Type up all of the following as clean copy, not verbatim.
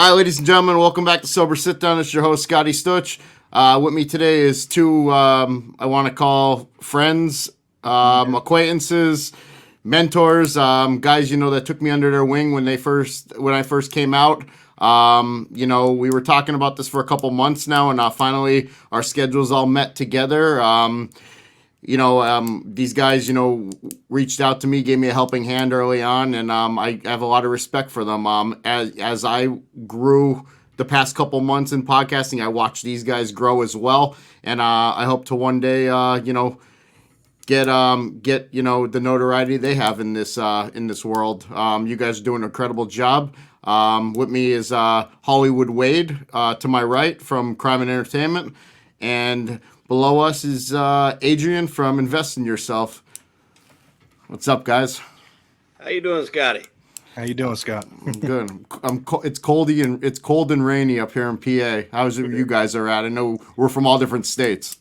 All right, ladies and gentlemen, welcome back to Sober Sitdown. It's your host, Scotty Stuch. With me today is two, I want to call friends, acquaintances, mentors, guys, that took me under their wing when I first came out. We were talking about this for a couple months now, and finally our schedules all met together. These guys, reached out to me, gave me a helping hand early on, and I have a lot of respect for them. As I grew the past couple months in podcasting, I watched these guys grow as well, and I hope to one day, get the notoriety they have in this world. You guys are doing an incredible job. With me is Hollywood Wade to my right from Crime and Entertainment, and below us is Adrian from Invest in Yourself. What's up, guys? How you doing, Scotty? How you doing, Scott? I'm good. It's cold and rainy up here in PA. How's it you guys are at? I know we're from all different states.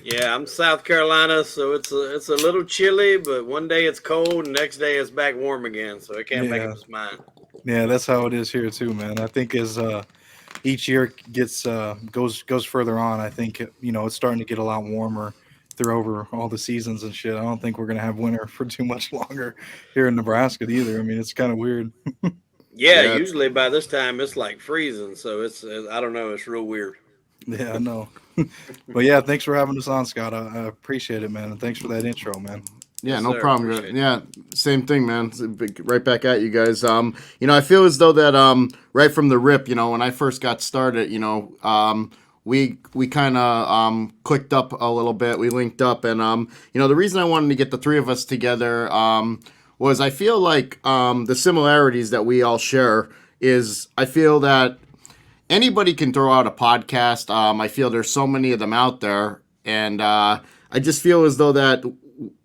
Yeah, I'm South Carolina, so it's a little chilly, but one day it's cold, and next day it's back warm again. So it can't make up its mind. Yeah, that's how it is here too, man. I think as each year gets goes further on, I think it's starting to get a lot warmer through over all the seasons and shit. I don't think we're gonna have winter for too much longer here in Nebraska either. I mean, it's kind of weird. Yeah, usually by this time it's like freezing, so it's I don't know, it's real weird. Yeah, I know. But yeah, thanks for having us on, Scott. I appreciate it, man, and thanks for that intro, man. Yeah, Yes, no sir. problem. Appreciate it. Yeah, same thing, man. Right back at you guys. I feel as though that right from the rip, when I first got started, we kind of clicked up a little bit. We linked up, and the reason I wanted to get the three of us together was I feel like the similarities that we all share is I feel that anybody can throw out a podcast. I feel there's so many of them out there, and I just feel as though that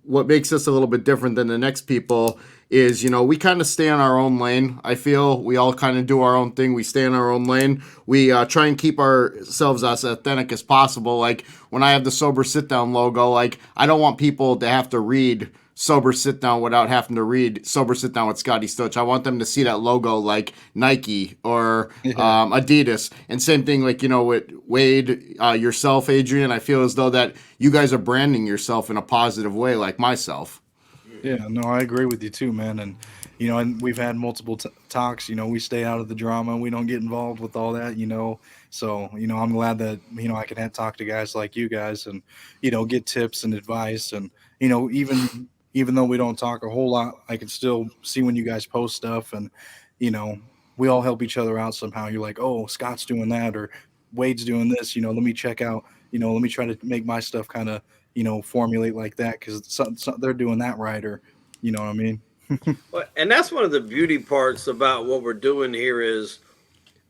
what makes us a little bit different than the next people is, we kind of stay in our own lane. I feel we all kind of do our own thing. We stay in our own lane. We try and keep ourselves as authentic as possible. Like when I have the Sober Sit Down logo, like I don't want people to have to read Sober Sit Down without having to read Sober Sit Down with Scotty Stuch. I want them to see that logo like Nike or Adidas. And same thing like, with Wade, yourself, Adrian. I feel as though that you guys are branding yourself in a positive way like myself. Yeah, no, I agree with you too, man. And and we've had multiple talks. We stay out of the drama. We don't get involved with all that. So I'm glad that I can talk to guys like you guys and get tips and advice. And even though we don't talk a whole lot, I can still see when you guys post stuff, and we all help each other out somehow. You're like, oh, Scott's doing that, or Wade's doing this. Let me check out. Let me try to make my stuff kind of formulate like that because they're doing that right, or you know what I mean. Well, and that's one of the beauty parts about what we're doing here is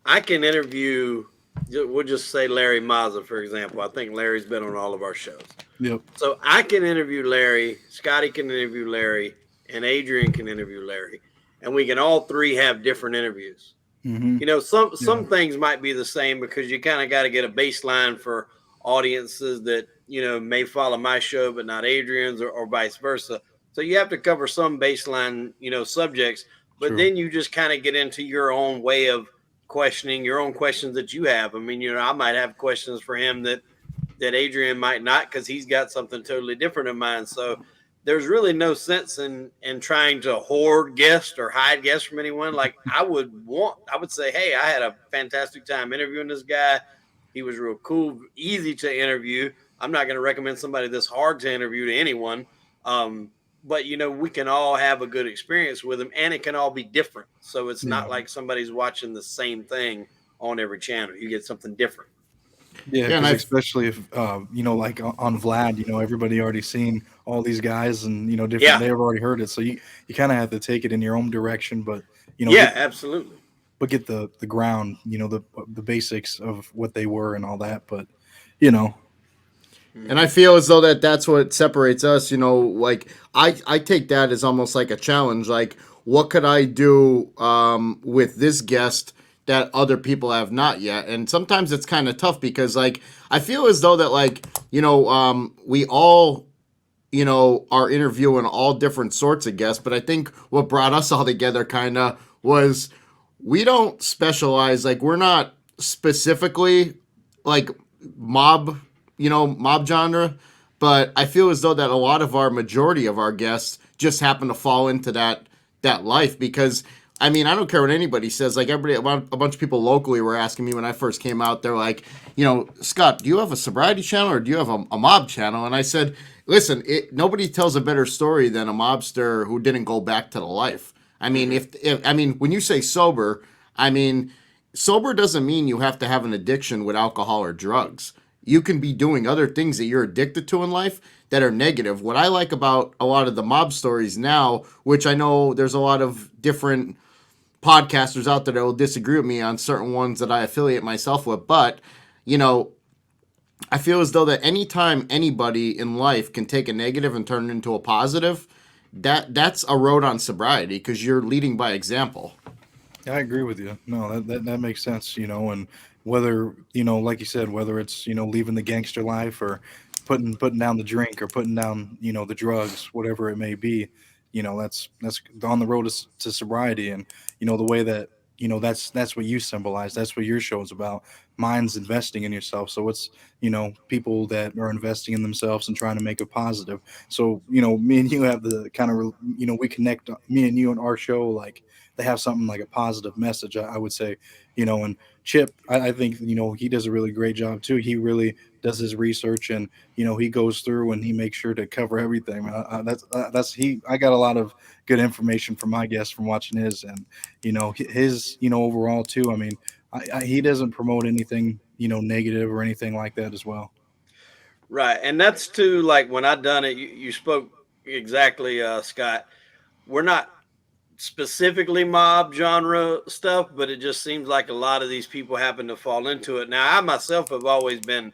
I can interview. We'll just say Larry Mazza, for example. I think Larry's been on all of our shows. Yep. So I can interview Larry, Scotty can interview Larry, and Adrian can interview Larry. And we can all three have different interviews. Mm-hmm. Some things might be the same because you kind of got to get a baseline for audiences that, may follow my show, but not Adrian's or vice versa. So you have to cover some baseline, subjects, but True. then you just kind of get into your own way of questioning your own questions that you have. I mean, I might have questions for him that Adrian might not, because he's got something totally different in mind. So there's really no sense in trying to hoard guests or hide guests from anyone. Like I would say, hey, I had a fantastic time interviewing this guy. He was real cool, easy to interview. I'm not going to recommend somebody that's hard to interview to anyone. But, we can all have a good experience with them, and it can all be different. So it's not like somebody's watching the same thing on every channel. You get something different. Yeah, and especially if like on Vlad, everybody already seen all these guys and different. Yeah. They've already heard it, so you kind of have to take it in your own direction. But absolutely. But get the ground, the basics of what they were and all that. But And I feel as though that's what separates us. Like I take that as almost like a challenge. Like, what could I do with this guest that other people have not yet? And sometimes it's kind of tough because, like, I feel as though that, like, we all, are interviewing all different sorts of guests. But I think what brought us all together kind of was we don't specialize, like we're not specifically like mob, mob genre, but I feel as though that a lot of our majority of our guests just happen to fall into that life because I mean, I don't care what anybody says. Like everybody, a bunch of people locally were asking me when I first came out. They're like, Scott, do you have a sobriety channel or do you have a mob channel? And I said, listen, nobody tells a better story than a mobster who didn't go back to the life. I mean, if I mean, when you say sober, I mean, sober doesn't mean you have to have an addiction with alcohol or drugs. You can be doing other things that you're addicted to in life that are negative. What I like about a lot of the mob stories now, which I know there's a lot of different podcasters out there that will disagree with me on certain ones that I affiliate myself with, but you know, I feel as though that anytime anybody in life can take a negative and turn it into a positive, that's a road on sobriety because you're leading by example. I agree with you. No, that makes sense, and whether, like you said, whether it's, leaving the gangster life or putting down the drink or putting down, the drugs, whatever it may be, that's on the road to sobriety. And, the way that, that's what you symbolize. That's what your show is about. Mine's investing in yourself. So it's, people that are investing in themselves and trying to make it positive. So, me and you have the kind of, we connect, me and you and our show, like, they have something like a positive message, I would say, and Chip, I think, he does a really great job too. He really does his research and, he goes through and he makes sure to cover everything. That's I got a lot of good information from my guests from watching his and, his, overall too. I mean, he doesn't promote anything, negative or anything like that as well. Right. And that's too, like when I done it, you spoke exactly, Scott. We're not specifically mob genre stuff, but it just seems like a lot of these people happen to fall into it. Now, I myself have always been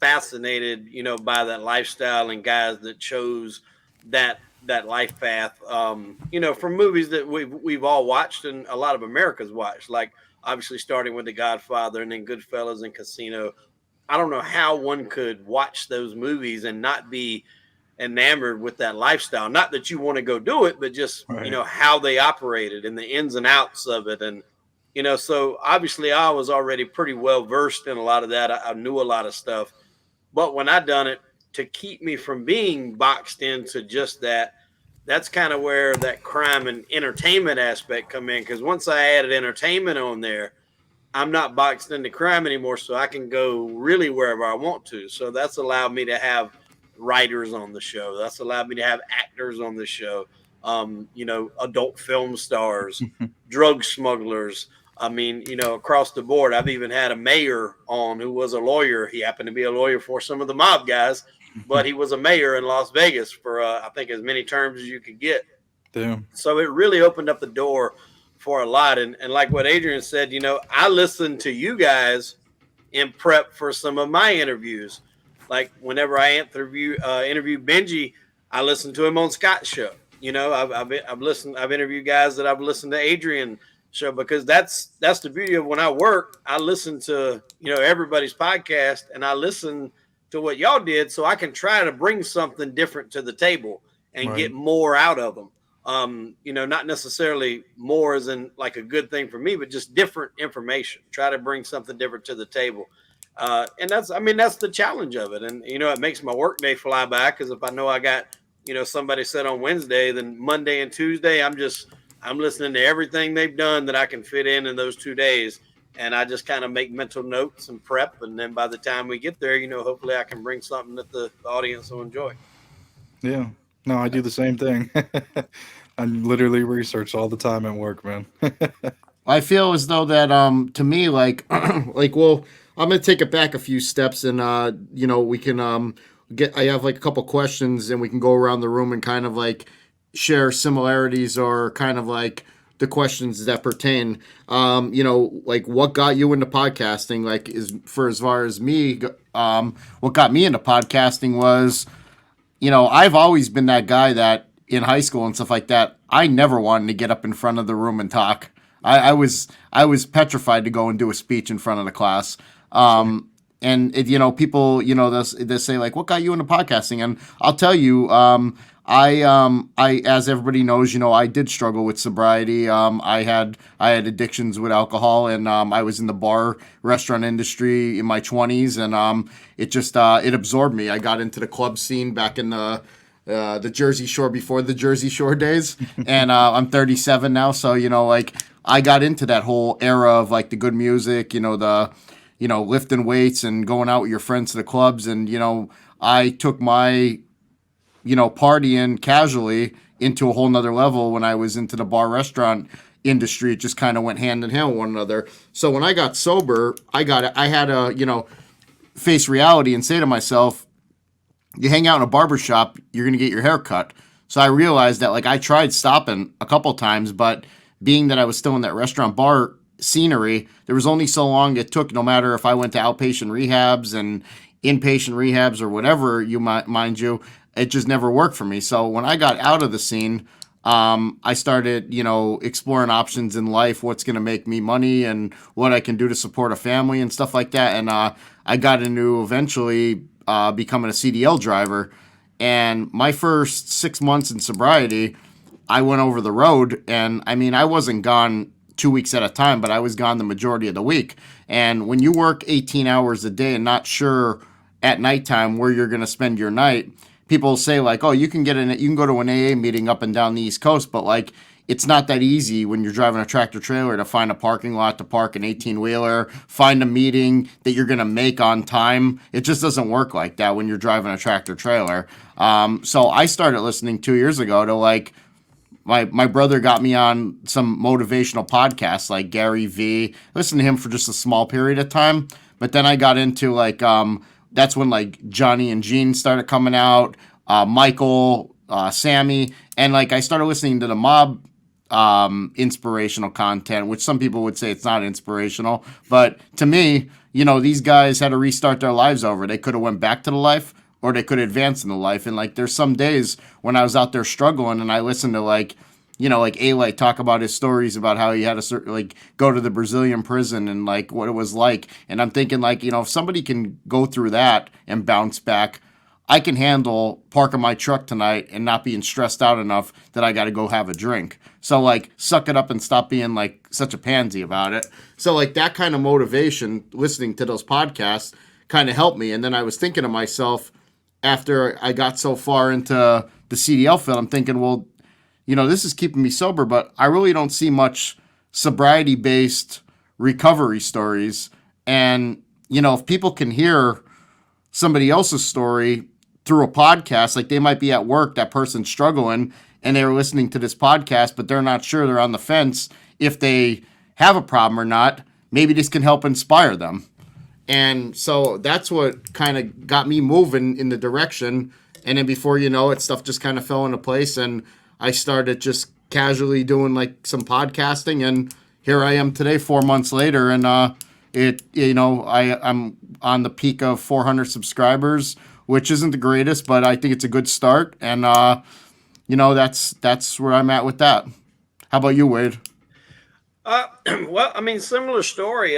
fascinated, by that lifestyle and guys that chose that life path. From movies that we've all watched and a lot of America's watched, like obviously starting with The Godfather and then Goodfellas and Casino. I don't know how one could watch those movies and not be enamored with that lifestyle. Not that you want to go do it, but just, Right. how they operated and the ins and outs of it. And, so obviously I was already pretty well versed in a lot of that. I knew a lot of stuff, but when I done it to keep me from being boxed into just that, that's kind of where that crime and entertainment aspect come in. Cause once I added entertainment on there, I'm not boxed into crime anymore. So I can go really wherever I want to. So that's allowed me to have writers on the show. That's allowed me to have actors on the show. Adult film stars, drug smugglers. I mean, across the board. I've even had a mayor on who was a lawyer. He happened to be a lawyer for some of the mob guys, but he was a mayor in Las Vegas for I think as many terms as you could get. Damn. So it really opened up the door for a lot. And like what Adrian said, I listened to you guys in prep for some of my interviews. Like whenever I interview Benji, I listen to him on Scott's show. I've listened. I've interviewed guys that I've listened to Adrian show because that's the beauty of when I work. I listen to everybody's podcast and I listen to what y'all did, so I can try to bring something different to the table and Right. get more out of them. Not necessarily more as in like a good thing for me, but just different information. Try to bring something different to the table. And that's the challenge of it. And, it makes my work day fly by because if I know I got, somebody said on Wednesday, then Monday and Tuesday, I'm listening to everything they've done that I can fit in those 2 days. And I just kind of make mental notes and prep. And then by the time we get there, hopefully I can bring something that the audience will enjoy. Yeah. No, I do the same thing. I literally research all the time at work, man. I feel as though that to me like well, I'm gonna take it back a few steps and we can I have like a couple questions and we can go around the room and kind of like share similarities or kind of like the questions that pertain. Like what got you into podcasting? Like is for as far as me, what got me into podcasting was, I've always been that guy that in high school and stuff like that, I never wanted to get up in front of the room and talk. I was petrified to go and do a speech in front of the class. people, they say like, what got you into podcasting? And I'll tell you, I, as everybody knows, I did struggle with sobriety. I had addictions with alcohol, and I was in the bar restaurant industry in my 20s, and it just it absorbed me. I got into the club scene back in the Jersey Shore before the Jersey Shore days, and I'm 37 now, so like I got into that whole era of like the good music, lifting weights and going out with your friends to the clubs, and I took my partying casually into a whole nother level when I was into the bar restaurant industry. It just kind of went hand in hand with one another. So when I got sober, I had to face reality and say to myself, you hang out in a barber shop, you're going to get your hair cut. So I realized that like I tried stopping a couple times, but being that I was still in that restaurant bar scenery, there was only so long it took, no matter if I went to outpatient rehabs and inpatient rehabs or whatever, mind you, it just never worked for me. So when I got out of the scene, I started, exploring options in life, what's going to make me money and what I can do to support a family and stuff like that. And I got into eventually becoming a CDL driver. And my first 6 months in sobriety, I went over the road, and I mean, I wasn't gone 2 weeks at a time, but I was gone the majority of the week. And when you work 18 hours a day and not sure at nighttime where you're going to spend your night, people say like, "Oh, you can go to an AA meeting up and down the East Coast," but like, it's not that easy when you're driving a tractor trailer to find a parking lot to park an 18-wheeler, find a meeting that you're going to make on time. It just doesn't work like that when you're driving a tractor trailer. So I started listening 2 years ago to like, my brother got me on some motivational podcasts like Gary V. Listened to him for just a small period of time, but then I got into like that's when like Johnny and Gene started coming out, Michael, Sammy, and like I started listening to the mob inspirational content, which some people would say it's not inspirational, but to me, these guys had to restart their lives over. They could have went back to the life, or they could advance in the life. And like, there's some days when I was out there struggling, and I listened to like, like A-Light talk about his stories about how he had to like go to the Brazilian prison and like what it was like. And I'm thinking like, if somebody can go through that and bounce back, I can handle parking my truck tonight and not being stressed out enough that I got to go have a drink. So like, suck it up and stop being like such a pansy about it. So like that kind of motivation, listening to those podcasts kind of helped me. And then I was thinking to myself, after I got so far into the CDL field, I'm thinking, well, this is keeping me sober, but I really don't see much sobriety-based recovery stories. And, if people can hear somebody else's story through a podcast, like they might be at work, that person's struggling, and they're listening to this podcast, but they're not sure, they're on the fence if they have a problem or not, maybe this can help inspire them. And so that's what kind of got me moving in the direction. And then before you know it, stuff just kind of fell into place. And I started just casually doing like some podcasting. And here I am today, 4 months later. And I'm on the peak of 400 subscribers, which isn't the greatest, but I think it's a good start. And, that's where I'm at with that. How about you, Wade? Well, I mean, similar story.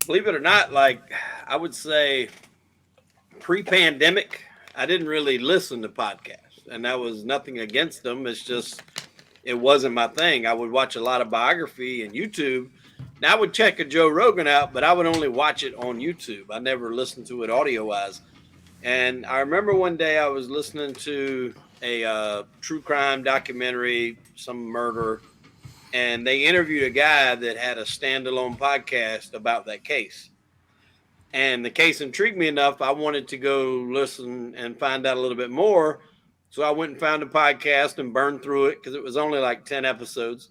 Believe it or not, like I would say pre-pandemic, I didn't really listen to podcasts, and that was nothing against them. It's just, it wasn't my thing. I would watch a lot of biography and YouTube. Now I would check a Joe Rogan out, but I would only watch it on YouTube. I never listened to it audio wise. And I remember one day I was listening to a true crime documentary, some murder, and they interviewed a guy that had a standalone podcast about that case. And the case intrigued me enough, I wanted to go listen and find out a little bit more. So I went and found a podcast and burned through it because it was only like 10 episodes.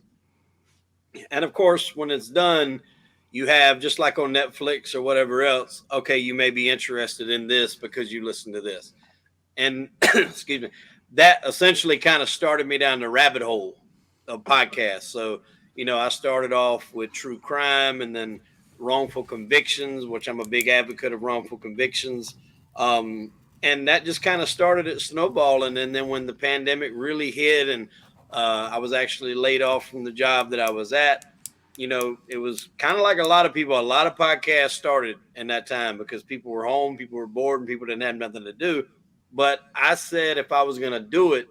And of course, when it's done, you have, just like on Netflix or whatever else, okay, you may be interested in this because you listen to this. And excuse me, that essentially kind of started me down the rabbit hole of podcasts. So, I started off with true crime and then wrongful convictions, which I'm a big advocate of wrongful convictions. And that just kind of started it snowballing. And then when the pandemic really hit and I was actually laid off from the job that I was at, it was kind of like a lot of people, a lot of podcasts started in that time because people were home, people were bored, and people didn't have nothing to do. But I said if I was going to do it,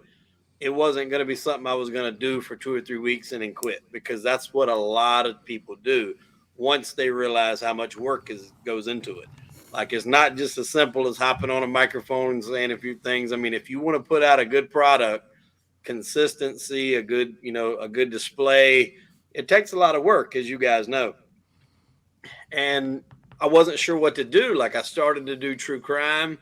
it wasn't going to be something I was going to do for 2 or 3 weeks and then quit, because that's what a lot of people do once they realize how much work goes into it. Like, it's not just as simple as hopping on a microphone and saying a few things. I mean, if you want to put out a good product, consistency, a good display, it takes a lot of work, as you guys know. And I wasn't sure what to do. Like, I started to do true crime,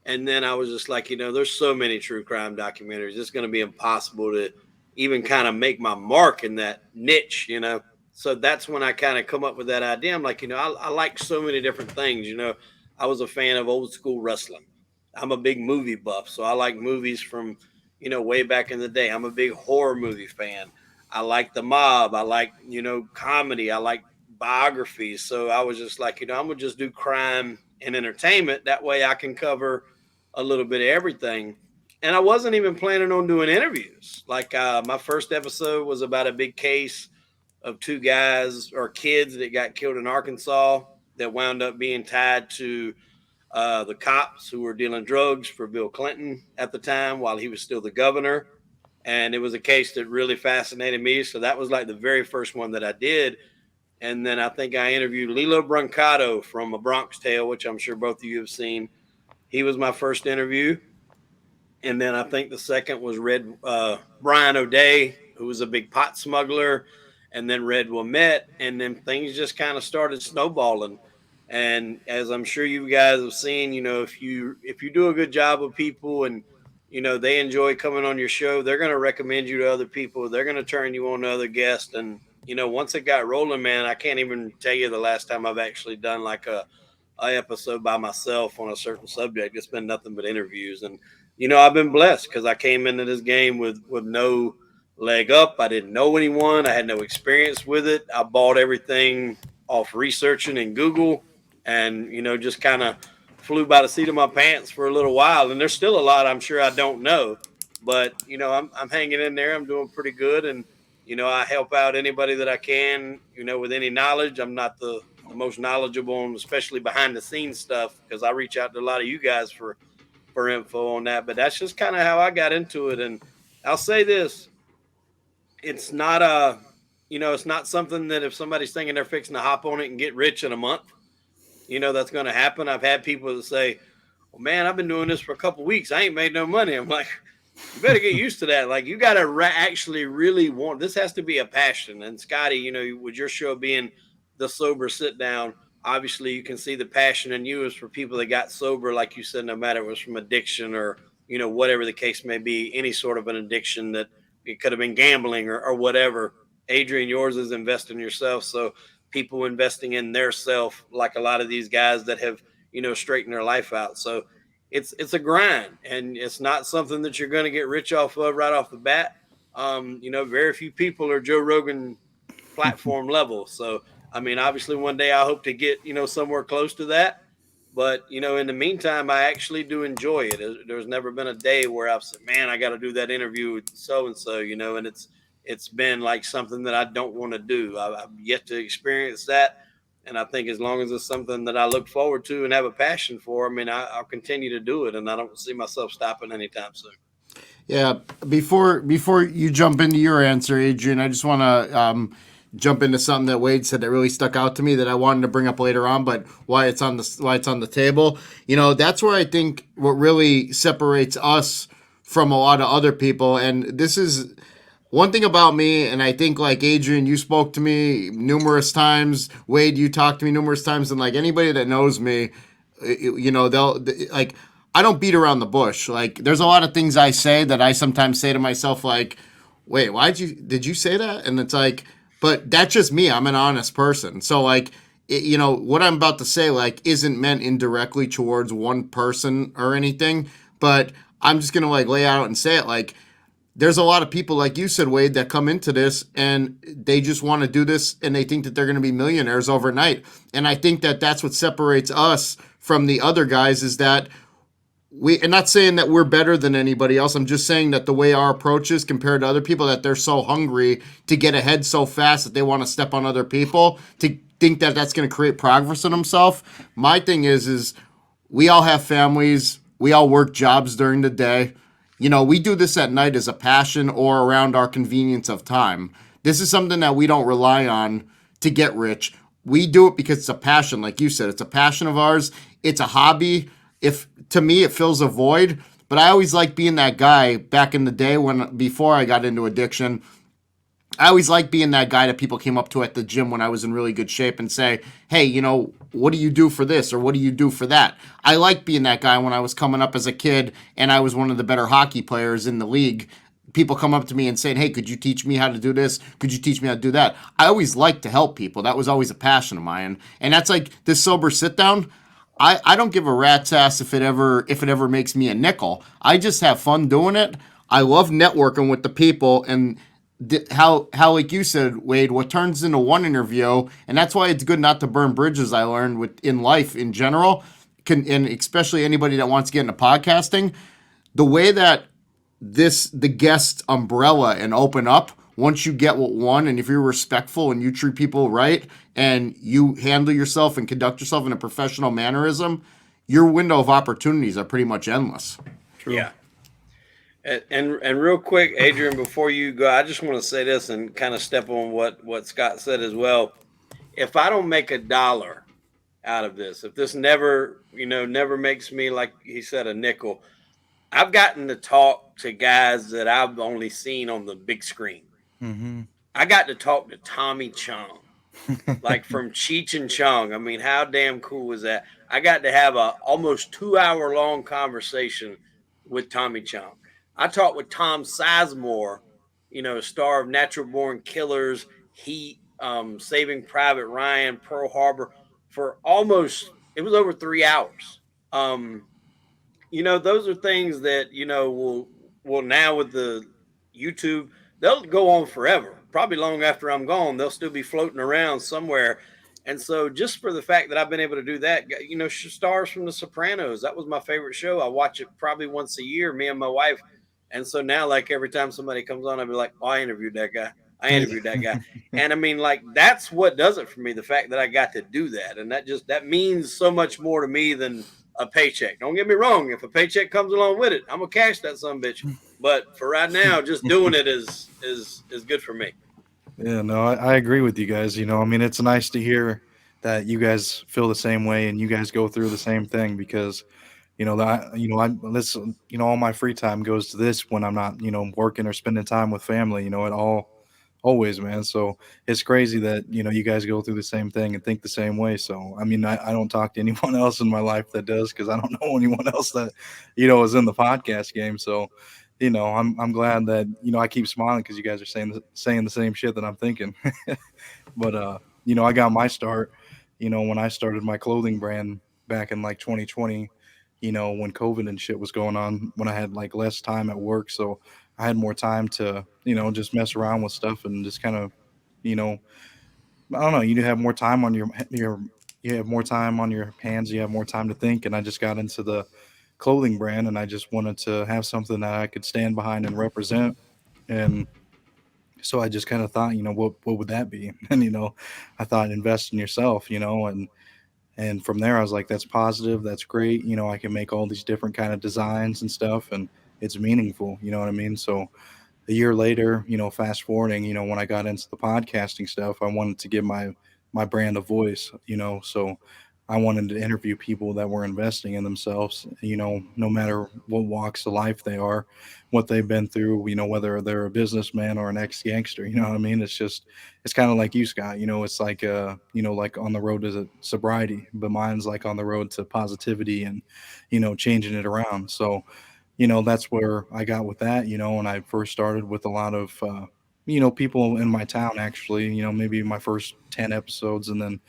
and then I was just like, there's so many true crime documentaries. It's going to be impossible to even kind of make my mark in that niche. So that's when I kind of come up with that idea. I'm like, I like so many different things. I was a fan of old school wrestling. I'm a big movie buff, so I like movies from, way back in the day. I'm a big horror movie fan. I like the mob. I like, comedy. I like biographies. So I was just like, I'm going to just do crime and entertainment. That way I can cover a little bit of everything. And I wasn't even planning on doing interviews. Like, my first episode was about a big case of two guys or kids that got killed in Arkansas that wound up being tied to the cops who were dealing drugs for Bill Clinton at the time while he was still the governor. And it was a case that really fascinated me. So that was like the very first one that I did. And then I think I interviewed Lilo Brancato from A Bronx Tale, which I'm sure both of you have seen. He was my first interview. And then I think the second was Brian O'Day, who was a big pot smuggler, and then Red Wilmette. And then things just kind of started snowballing. And as I'm sure you guys have seen, if you do a good job with people and they enjoy coming on your show, they're going to recommend you to other people. They're going to turn you on to other guests. And once it got rolling, man, I can't even tell you the last time I've actually done like a episode by myself on a certain subject. It's been nothing but interviews. And I've been blessed because I came into this game with no leg up. I didn't know anyone. I had no experience with it. I bought everything off researching in Google, and just kind of flew by the seat of my pants for a little while. And there's still a lot I'm sure I don't know, but I'm hanging in there. I'm doing pretty good, and I help out anybody that I can. With any knowledge. I'm not the most knowledgeable, and especially behind the scenes stuff, because I reach out to a lot of you guys for info on that. But that's just kind of how I got into it. And I'll say this: it's not it's not something that if somebody's thinking they're fixing to hop on it and get rich in a month, that's going to happen. I've had people that say, well, man, I've been doing this for a couple of weeks. I ain't made no money. I'm like, you better get used to that. Like, you got to actually really want, this has to be a passion. And Scotty, with your show being the Sober Sit Down, obviously you can see the passion in you is for people that got sober, like you said, no matter if it was from addiction or, whatever the case may be, any sort of an addiction, that it could have been gambling or whatever. Adrian, yours is investing in yourself. So people investing in their self, like a lot of these guys that have, straightened their life out. So it's a grind, and it's not something that you're going to get rich off of right off the bat. Very few people are Joe Rogan platform level. So, I mean, obviously one day I hope to get, somewhere close to that. But, in the meantime, I actually do enjoy it. There's never been a day where I've said, man, I got to do that interview with so-and-so, and it's been like something that I don't want to do. I've yet to experience that. And I think as long as it's something that I look forward to and have a passion for, I mean, I'll continue to do it. And I don't see myself stopping anytime soon. Yeah. Before you jump into your answer, Adrian, I just want to jump into something that Wade said that really stuck out to me that I wanted to bring up later on, but why it's on the table. That's where I think what really separates us from a lot of other people. And this is one thing about me, and I think, like, Adrian, you spoke to me numerous times. Wade, you talked to me numerous times, and like anybody that knows me, they'll like, I don't beat around the bush. Like, there's a lot of things I say that I sometimes say to myself, like, wait, did you say that? And it's like, but that's just me. I'm an honest person. So, like, what I'm about to say, like, isn't meant indirectly towards one person or anything, but I'm just going to, like, lay out and say it. Like, there's a lot of people, like you said, Wade, that come into this and they just want to do this and they think that they're going to be millionaires overnight. And I think that that's what separates us from the other guys, is that and not saying that we're better than anybody else. I'm just saying that the way our approach is compared to other people, that they're so hungry to get ahead so fast that they want to step on other people to think that that's going to create progress in themselves. My thing is we all have families. We all work jobs during the day. We do this at night as a passion or around our convenience of time. This is something that we don't rely on to get rich. We do it because it's a passion, like you said. It's a passion of ours. It's a hobby. If to me it fills a void, but I always like being that guy back in the day before I got into addiction. I always liked being that guy that people came up to at the gym when I was in really good shape and say, hey, what do you do for this or what do you do for that? I liked being that guy when I was coming up as a kid and I was one of the better hockey players in the league. People come up to me and saying, hey, could you teach me how to do this? Could you teach me how to do that? I always liked to help people. That was always a passion of mine. And that's like this sober sit down. I don't give a rat's ass if it ever makes me a nickel. I just have fun doing it. I love networking with the people and how like you said, Wade, what turns into one interview, and that's why it's good not to burn bridges. I learned in life in general, and especially anybody that wants to get into podcasting, the way that the guest umbrella and open up once you get what one, and if you're respectful and you treat people right and you handle yourself and conduct yourself in a professional mannerism, your window of opportunities are pretty much endless. True. Yeah. And real quick, Adrian, before you go, I just want to say this and kind of step on what Scott said as well. If I don't make $1 out of this, if this never makes me, like he said, a nickel, I've gotten to talk to guys that I've only seen on the big screen. Mm-hmm. I got to talk to Tommy Chong, like from Cheech and Chong. I mean, how damn cool was that? I got to have a almost 2-hour long conversation with Tommy Chong. I talked with Tom Sizemore, star of Natural Born Killers, Heat, Saving Private Ryan, Pearl Harbor, for it was over 3 hours. Those are things that, will now with the YouTube, they'll go on forever. Probably long after I'm gone, they'll still be floating around somewhere. And so just for the fact that I've been able to do that, stars from The Sopranos, that was my favorite show. I watch it probably once a year, me and my wife. And so now, like, every time somebody comes on, I'll be like, oh, I interviewed that guy. And I mean, like, that's what does it for me. The fact that I got to do that. And that means so much more to me than a paycheck. Don't get me wrong. If a paycheck comes along with it, I'm going to cash that son bitch. But for right now, just doing it is good for me. Yeah, no, I agree with you guys. I mean, it's nice to hear that you guys feel the same way and you guys go through the same thing because, all my free time goes to this when I'm not, working or spending time with family, always, man. So it's crazy that, you guys go through the same thing and think the same way. So, I mean, I don't talk to anyone else in my life that does, because I don't know anyone else that, is in the podcast game. So, I'm glad that, I keep smiling because you guys are saying the same shit that I'm thinking. But, I got my start, when I started my clothing brand back in like 2020, when COVID and shit was going on, when I had like less time at work. So I had more time to, just mess around with stuff and just kind of, I don't know, you have more time on you have more time on your hands, you have more time to think. And I just got into the clothing brand and I just wanted to have something that I could stand behind and represent. And so I just kind of thought, what would that be? And, I thought invest in yourself, and from there, I was like, that's positive. That's great. I can make all these different kind of designs and stuff, and it's meaningful. You know what I mean? So a year later, fast forwarding, when I got into the podcasting stuff, I wanted to give my brand a voice, so I wanted to interview people that were investing in themselves, no matter what walks of life they are, what they've been through, whether they're a businessman or an ex-gangster, you know what I mean? It's kind of like you, Scott, it's like, like on the road to sobriety, but mine's like on the road to positivity and, changing it around. So, that's where I got with that, and I first started with a lot of, people in my town, actually, maybe my first 10 episodes, and then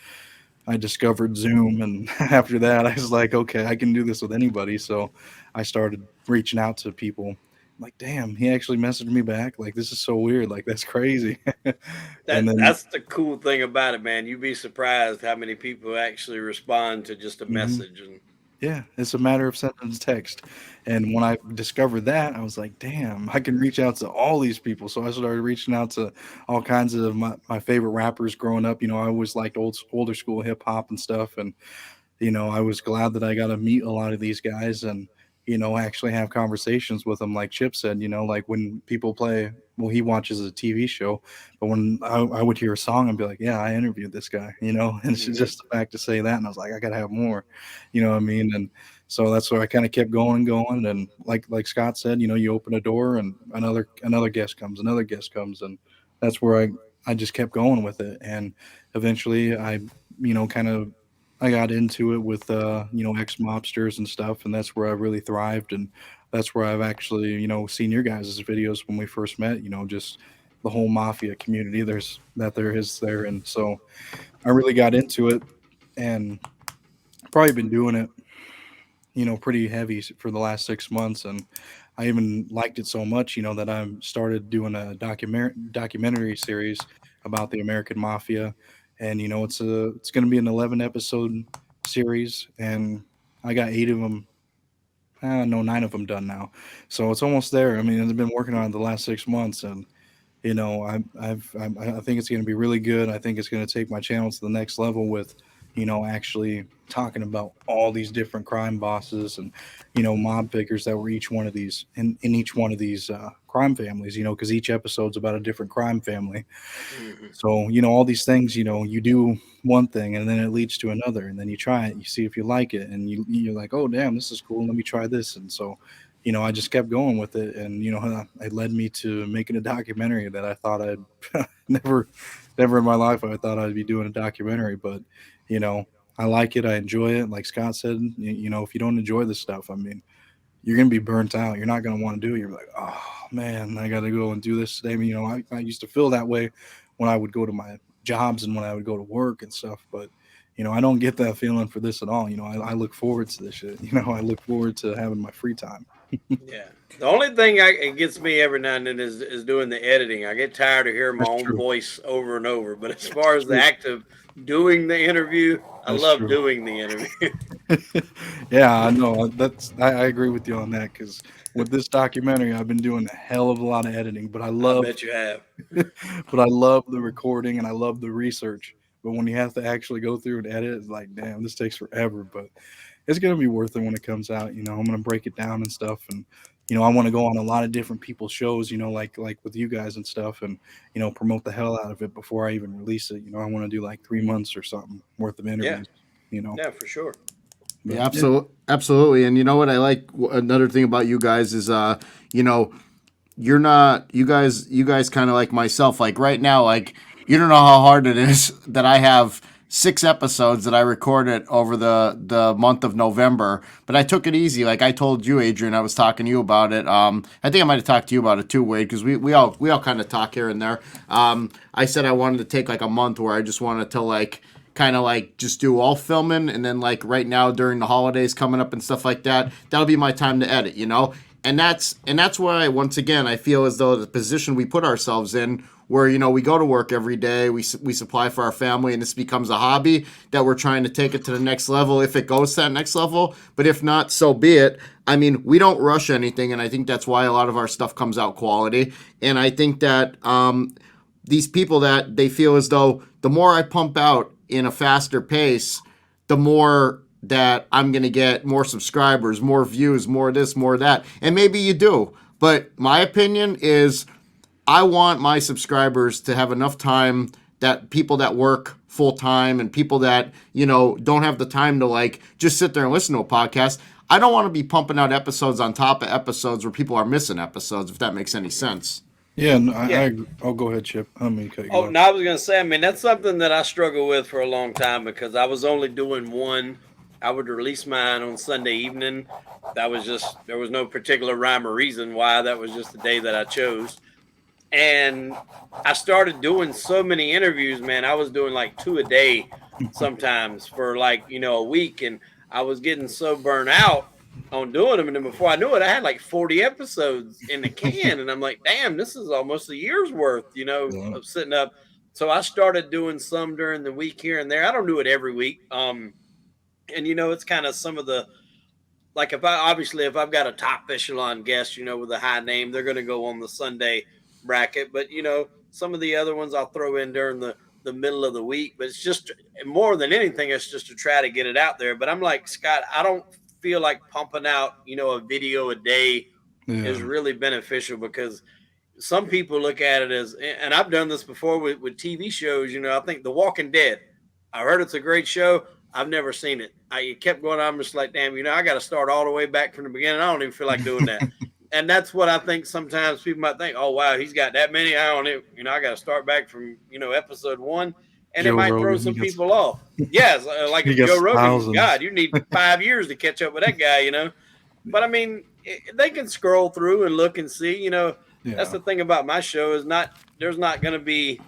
I discovered Zoom, and after that, I was like, okay, I can do this with anybody. So I started reaching out to people. I'm like, damn, he actually messaged me back. Like, this is so weird. Like, that's crazy. That's the cool thing about it, man. You'd be surprised how many people actually respond to just a message. And Yeah, it's a matter of sending a text. And when I discovered that, I was like, damn, I can reach out to all these people. So I started reaching out to all kinds of my favorite rappers growing up. I always liked older school hip hop and stuff. And I was glad that I got to meet a lot of these guys and, actually have conversations with them. Like Chip said, like when people play, well, he watches a TV show, but when I would hear a song, I'd be like, yeah, I interviewed this guy, and it's Hmm. just the fact to say that. And I was like, I got to have more, you know what I mean? And so that's where I kind of kept going and going. And like Scott said, you open a door and another guest comes, another guest comes. And that's where I just kept going with it. And eventually kind of I got into it with ex mobsters and stuff, and that's where I really thrived, and that's where I've actually seen your guys' videos when we first met. Just the whole mafia community there is there, and so I really got into it, and probably been doing it pretty heavy for the last 6 months, and I even liked it so much that I started doing a documentary series about the American Mafia, and it's going to be an 11 episode series, and I got 8 of them. No, 9 of them done now, so it's almost there. I mean, I've been working on it the last 6 months, and I think it's going to be really good. I think it's going to take my channel to the next level with, actually talking about all these different crime bosses and, mob figures that were each one of these in each one of these crime families. Because each episode's about a different crime family. Hmm. So, all these things, you do one thing and then it leads to another, and then you try it, you see if you like it, and you're like, oh damn, this is cool. Let me try this. And so, I just kept going with it, and it led me to making a documentary that I thought I'd never, never in my life I thought I'd be doing a documentary, but you know, I like it, I enjoy it. Like Scott said, if you don't enjoy this stuff, I mean, you're gonna be burnt out. You're not gonna want to do it. You're like, oh man, I got to go and do this today. I mean, I used to feel that way when I would go to my jobs and when I would go to work and stuff, but. I don't get that feeling for this at all. I look forward to this shit. I look forward to having my free time. Yeah. The only thing it gets me every now and then is doing the editing. I get tired of hearing my That's own true. voice over and over. But as far as the True. act of doing the interview, I That's love true. doing the interview. Yeah, I know. I agree with you on that because with this documentary, I've been doing a hell of a lot of editing, but I I love, bet you have. but I love the recording and I love the research. But when you have to actually go through and edit, it's like, damn, this takes forever. But it's gonna be worth it when it comes out. I'm gonna break it down and stuff, and I want to go on a lot of different people's shows. Like with you guys and stuff, and promote the hell out of it before I even release it. I want to do like 3 months or something worth of Yeah. interviews. You know, Yeah, for sure. but Yeah, yeah, absolutely. And you know what I like? Another thing about you guys is, you know, you're not you guys kind of like myself. Like right now, like you don't know how hard it is that I have 6 episodes that I recorded over the month of November, but I took it easy. Like I told you, Adrian, I was talking to you about it. I think I might have talked to you about it too, Wade, because we all kind of talk here and there. I said I wanted to take like a month where I just wanted to like kind of like just do all filming, and then like right now during the holidays coming up and stuff like that, that'll be my time to edit, and that's why once again I feel as though the position we put ourselves in, where we go to work every day, we supply for our family, and this becomes a hobby that we're trying to take it to the next level if it goes to that next level. But if not, so be it. I mean, we don't rush anything, and I think that's why a lot of our stuff comes out quality. And I think that these people, that they feel as though the more I pump out in a faster pace, the more that I'm going to get more subscribers, more views, more this, more that. And maybe you do. But my opinion is I want my subscribers to have enough time, that people that work full time and people that, don't have the time to like just sit there and listen to a podcast. I don't want to be pumping out episodes on top of episodes where people are missing episodes, if that makes any sense. yeah. No, Yeah. I'll go ahead, Chip. I mean, cut you Oh, off. no, I was gonna say. I mean, that's something that I struggle with for a long time because I was only doing one. I would release mine on Sunday evening. That was just there was no particular rhyme or reason why. That was just the day that I chose. And I started doing so many interviews, man. I was doing like two a day sometimes for like, a week. And I was getting so burnt out on doing them. And then before I knew it, I had like 40 episodes in the can. And I'm like, damn, this is almost a year's worth, Yeah. of sitting up. So I started doing some during the week here and there. I don't do it every week. And it's kind of some of like if I've got a top echelon guest, with a high name, they're going to go on the Sunday bracket. But some of the other ones I'll throw in during the middle of the week. But it's just more than anything, it's just to try to get it out there. But I'm like, Scott, I don't feel like pumping out a video a day is Yeah. really beneficial, because some people look at it as, and I've done this before with TV shows. I think The Walking Dead, I heard it's a great show. I've never seen it. I kept going. I'm just like, damn, I got to start all the way back from the beginning. I don't even feel like doing that. And that's what I think sometimes people might think, oh, wow, he's got that many. I don't even, I got to start back from, episode one. And it Joe might throw Rogan, some he gets- people off. Yes, like he if gets Joe Rogan, thousands. God, you need 5 years to catch up with that guy. But I mean, they can scroll through and look and see. That's Yeah. the thing about my show is there's not going to be,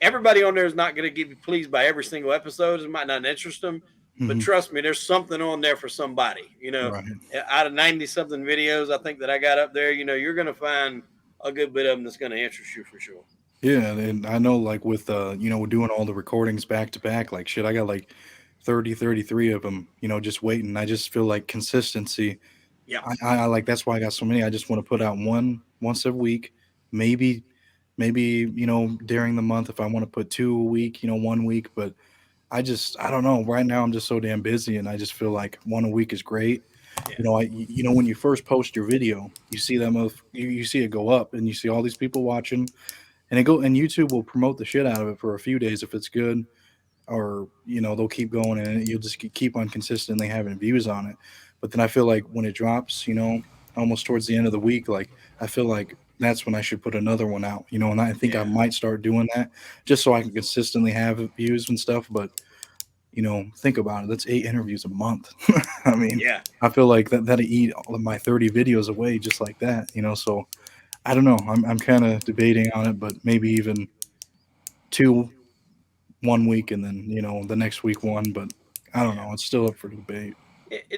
everybody on there is not going to get pleased by every single episode. It might not interest them. But Mhm. trust me, there's something on there for somebody. Right. Out of 90 something videos, I think that I got up there, you're going to find a good bit of them that's going to interest you for sure. Yeah, and I know like with we're doing all the recordings back to back, like shit, I got like 33 of them, just waiting. I just feel like consistency. Yeah. I like, that's why I got so many. I just want to put out one once a week, maybe during the month if I want to put 2 a week, 1 week, but I don't know. Right now I'm just so damn busy, and I just feel like 1 a week is great. Yeah. When you first post your video, you see you see it go up, and you see all these people watching, and YouTube will promote the shit out of it for a few days if it's good, or they'll keep going, and you'll just keep on consistently having views on it. But then I feel like when it drops, almost towards the end of the week, like I feel like that's when I should put another one out, and I think I might start doing that just so I can consistently have views and stuff. But think about it, that's 8 interviews a month. I mean, Yeah. I feel like that'd eat all of my 30 videos away just like that, so I don't know. I'm kind of debating on it, but maybe even 2 1 week, and then the next week 1. But I don't know. It's still up for debate.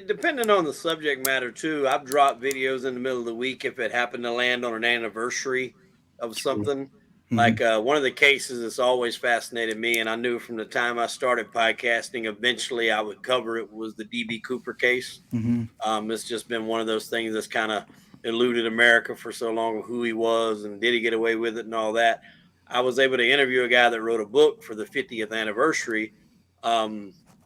Depending on the subject matter too, I've dropped videos in the middle of the week if it happened to land on an anniversary of something. Mhm. Like one of the cases that's always fascinated me, and I knew from the time I started podcasting, eventually I would cover it, was the DB Cooper case. Mhm. It's just been one of those things that's kind of eluded America for so long, who he was and did he get away with it and all that. I was able to interview a guy that wrote a book for the 50th anniversary.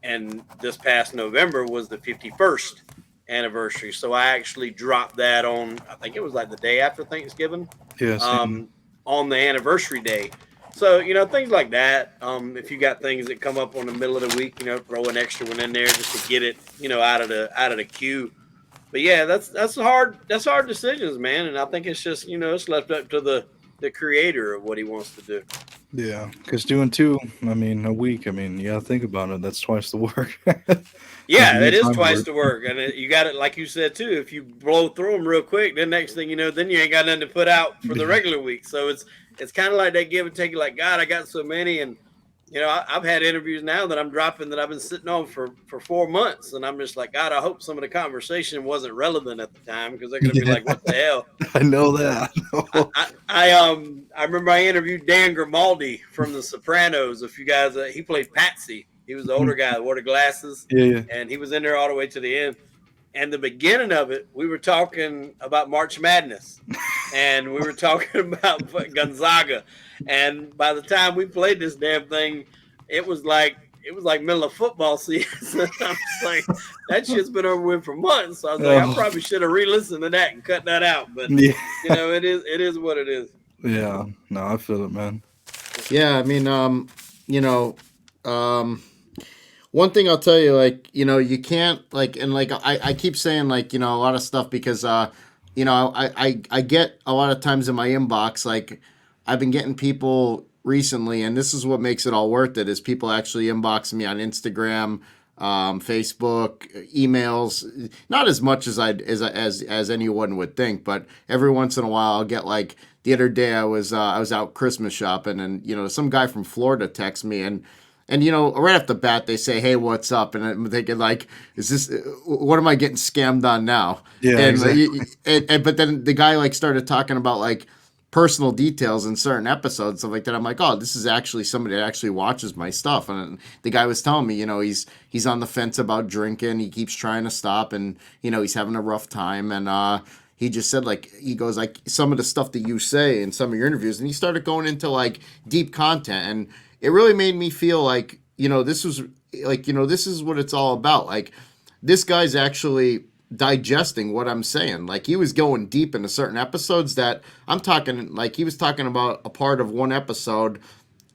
And this past November was the 51st anniversary. So I actually dropped that on, I think it was like the day after Thanksgiving, Yeah. Same. on the anniversary day. So, things like that. If you got things that come up on the middle of the week, throw an extra one in there just to get it, out of the queue. But yeah, that's hard decisions, man. And I think it's just, it's left up to the creator of what he wants to do. Yeah, because doing 2, a week, you gotta think about it. That's twice the work. Yeah, it is Time twice work. the work. And you got it, like you said, too. If you blow through them real quick, then next thing you know, then you ain't got nothing to put out for the regular week. So it's kind of like that give and take. Like, God, I got so many. And, I've had interviews now that I'm dropping that I've been sitting on for 4 months. And I'm just like, God, I hope some of the conversation wasn't relevant at the time, because they're going to be like, what the hell? I know that. I remember I interviewed Dan Grimaldi from The Sopranos. If you guys, he played Patsy. He was the older guy that wore the glasses, Yeah. and he was in there all the way to the end. And the beginning of it, we were talking about March Madness, and we were talking about Gonzaga. And by the time we played this damn thing, it was like middle of football season. I was like, that shit's been over with for months. So I was like, I probably should have re-listened to that and cut that out. But Yeah. it is what it is. Yeah. No, I feel it, man. Yeah, one thing I'll tell you, you can't, and I keep saying, a lot of stuff because, I get a lot of times in my inbox, I've been getting people recently, and this is what makes it all worth it, is people actually inboxing me on Instagram, Facebook, emails, not as much as as anyone would think, but every once in a while I'll get the other day I was out Christmas shopping, and, some guy from Florida texts me, and right off the bat, they say, "Hey, what's up?" And I'm thinking, is this? What am I getting scammed on now? Yeah, And, exactly. but then the guy started talking about personal details in certain episodes, stuff like that. I'm like, oh, this is actually somebody that actually watches my stuff. And the guy was telling me, he's on the fence about drinking. He keeps trying to stop, and he's having a rough time. And he just said, like, he goes, like, some of the stuff that you say in some of your interviews, and he started going into like deep content, and it really made me feel like, this was like, this is what it's all about. Like, this guy's actually digesting what I'm saying. Like, he was going deep into certain episodes that I'm talking, like, he was talking about a part of one episode.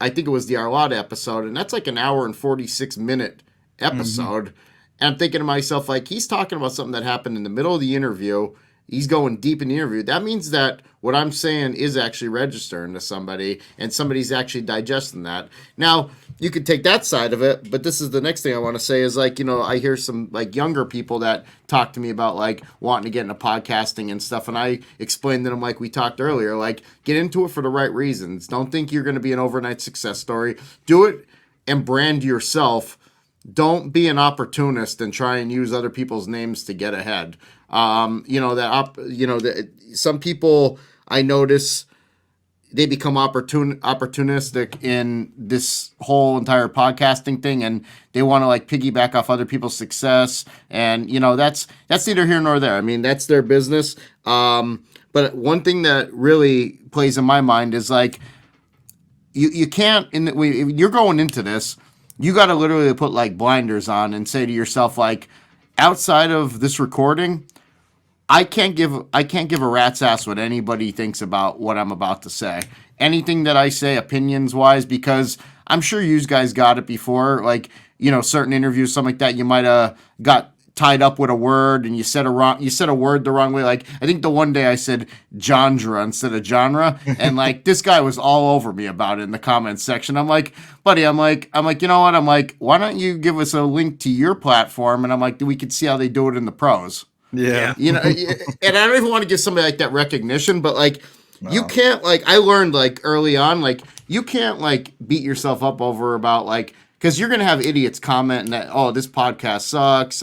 I think it was the Arlotta episode, and that's like an hour and 46-minute episode. And I'm thinking to myself, like, he's talking about something that happened in the middle of the interview. He's going deep in the interview. That means that what I'm saying is actually registering to somebody, and somebody's actually digesting that. Now, you could take that side of it, but this is the next thing I want to say is, like, I hear some, like, younger people that talk to me about, like, wanting to get into podcasting and stuff, and I explained to them, like we talked earlier, like, get into it for the right reasons. Don't think you're going to be an overnight success story. Do it and brand yourself. Don't be an opportunist and try and use other people's names to get ahead. Some people I notice they become opportunistic in this whole entire podcasting thing, and they want to like piggyback off other people's success, and that's neither here nor there. I mean, that's their business. But one thing that really plays in my mind is like you can't you're going into this. You got to literally put like blinders on and say to yourself, like, outside of this recording, I can't give a rat's ass what anybody thinks about what I'm about to say. Anything that I say opinions wise, because I'm sure you guys got it before, like, certain interviews, something like that, you might have got tied up with a word and you said a word the wrong way. Like, I think the one day I said genre instead of genre, and like this guy was all over me about it in the comments section. I'm like, buddy, I'm like, you know what? I'm like, why don't you give us a link to your platform? And I'm like, we could see how they do it in the pros. Yeah. And I don't even want to give somebody like that recognition, but like, you can't, like, I learned like early on, like, you can't like beat yourself up over about like, because you're going to have idiots commenting that, oh, this podcast sucks.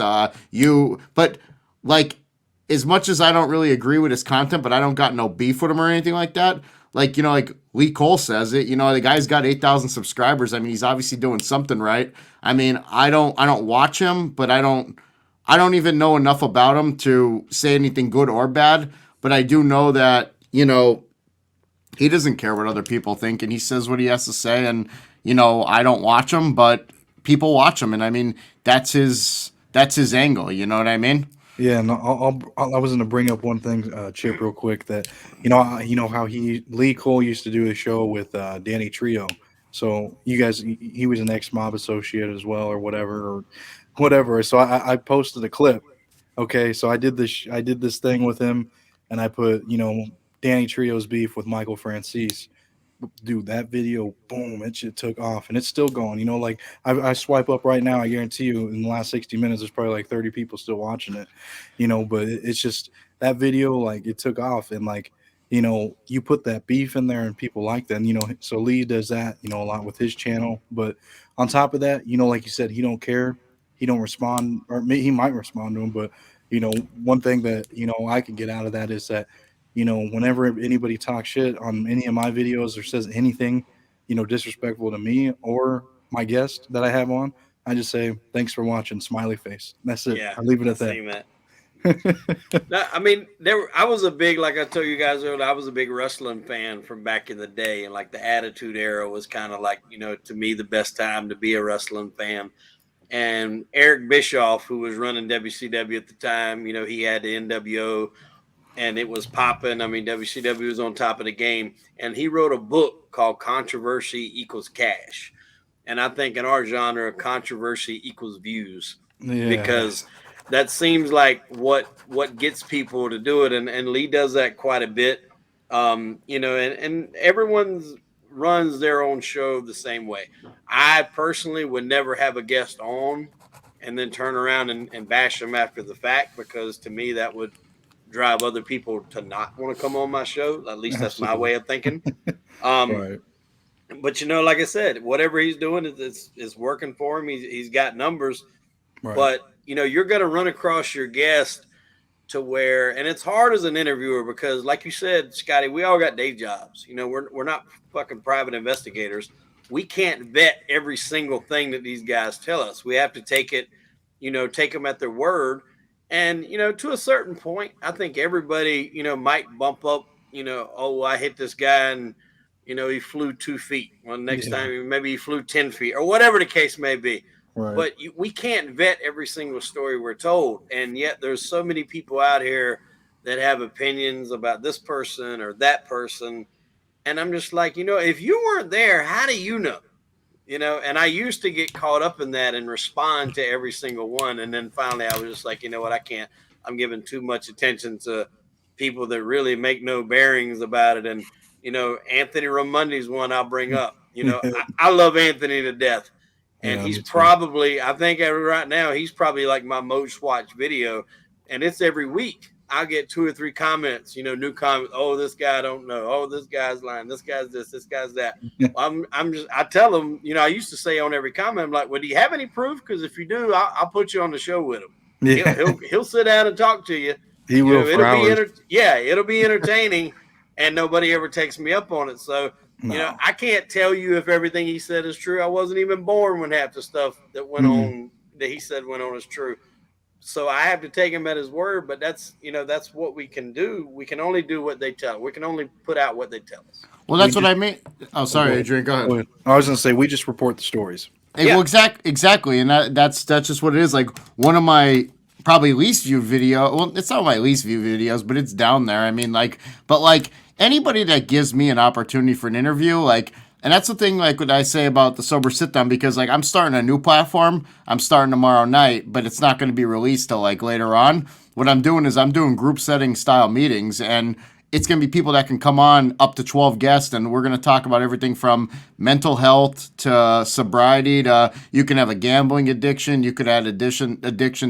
But like, as much as I don't really agree with his content, but I don't got no beef with him or anything like that. Like, like Lee Cole says it, the guy's got 8,000 subscribers. I mean, he's obviously doing something right. I mean, I don't watch him, but I don't even know enough about him to say anything good or bad, but I do know that, he doesn't care what other people think, and he says what he has to say, and, I don't watch him, but people watch him, and I mean, that's his angle, you know what I mean? Yeah, and I was going to bring up one thing, Chip, real quick. That how Lee Cole used to do a show with Danny Trio. So you guys, he was an ex-mob associate as well, or whatever. So I posted a clip. Okay, so I did this thing with him, and I put Danny Trio's beef with Michael Francis. Dude, that video, boom, it shit took off, and it's still going. Like I swipe up right now, I guarantee you, in the last 60 minutes, there's probably like 30 people still watching it. But it's just that video, like, it took off, and like, you put that beef in there, and people like that. And, so Lee does that, a lot with his channel. But on top of that, like you said, he don't care, he don't respond, or he might respond to him. But one thing that I can get out of that is that, whenever anybody talks shit on any of my videos or says anything, disrespectful to me or my guest that I have on, I just say, thanks for watching, smiley face. That's it. Yeah, I leave it at that. I mean, I was a big, like I told you guys earlier, I was a big wrestling fan from back in the day, and like the Attitude Era was kind of like, to me, the best time to be a wrestling fan. And Eric Bischoff, who was running WCW at the time, he had the NWO, and it was popping. I mean, WCW was on top of the game, and he wrote a book called Controversy Equals Cash. And I think in our genre, controversy equals views, because that seems like what gets people to do it. And Lee does that quite a bit. And everyone runs their own show the same way. I personally would never have a guest on and then turn around and bash them after the fact, because to me, that would drive other people to not want to come on my show. At least that's my way of thinking. Right. But like I said, whatever he's doing is working for him. He's got numbers. Right. But you're going to run across your guest to where, and it's hard as an interviewer because, like you said, Scotty, we all got day jobs. You know, we're not fucking private investigators. We can't vet every single thing that these guys tell us. We have to take it, take them at their word. And, to a certain point, I think everybody, might bump up, oh, I hit this guy and, he flew 2 feet. Well, next time, maybe he flew 10 feet or whatever the case may be. Right. But we can't vet every single story we're told. And yet there's so many people out here that have opinions about this person or that person. And I'm just like, if you weren't there, how do you know? And I used to get caught up in that and respond to every single one. And then finally I was just like, you know what, I can't. I'm giving too much attention to people that really make no bearings about it. And, Anthony Ramundi's one I'll bring up. I love Anthony to death. And he's probably, I think right now, he's probably like my most watched video. And it's every week. I'll get 2 or 3 comments, new comments. Oh, this guy I don't know. Oh, this guy's lying. This guy's this guy's that. I tell them, I used to say on every comment, I'm like, well, do you have any proof? Because if you do, I'll put you on the show with him. Yeah. He'll sit down and talk to you. He will. It'll be entertaining, and nobody ever takes me up on it. So, I can't tell you if everything he said is true. I wasn't even born when half the stuff that went on that he said went on is true. So I have to take him at his word, but that's what we can do. We can only do what they tell us. We can only put out what they tell us. Well, that's what I mean. Oh, sorry, Adrian. Go ahead. I was going to say, we just report the stories. Hey, well, exactly. And that's just what it is. Like, one of my probably least viewed video. Well, it's not my least viewed videos, but it's down there. I mean, but anybody that gives me an opportunity for an interview, and that's the thing, what I say about the Sober Sit Down, because, I'm starting a new platform. I'm starting tomorrow night, but it's not going to be released till, later on. What I'm doing is I'm doing group setting style meetings, and it's going to be people that can come on, up to 12 guests, and we're going to talk about everything from mental health to sobriety to, you can have a gambling addiction, you could add addiction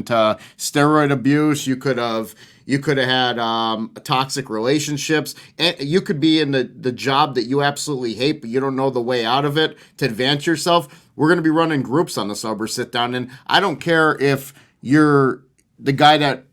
to steroid abuse, you could have had toxic relationships. And you could be in the job that you absolutely hate, but you don't know the way out of it to advance yourself. We're going to be running groups on the Sober Sit Down. And I don't care if you're the guy that,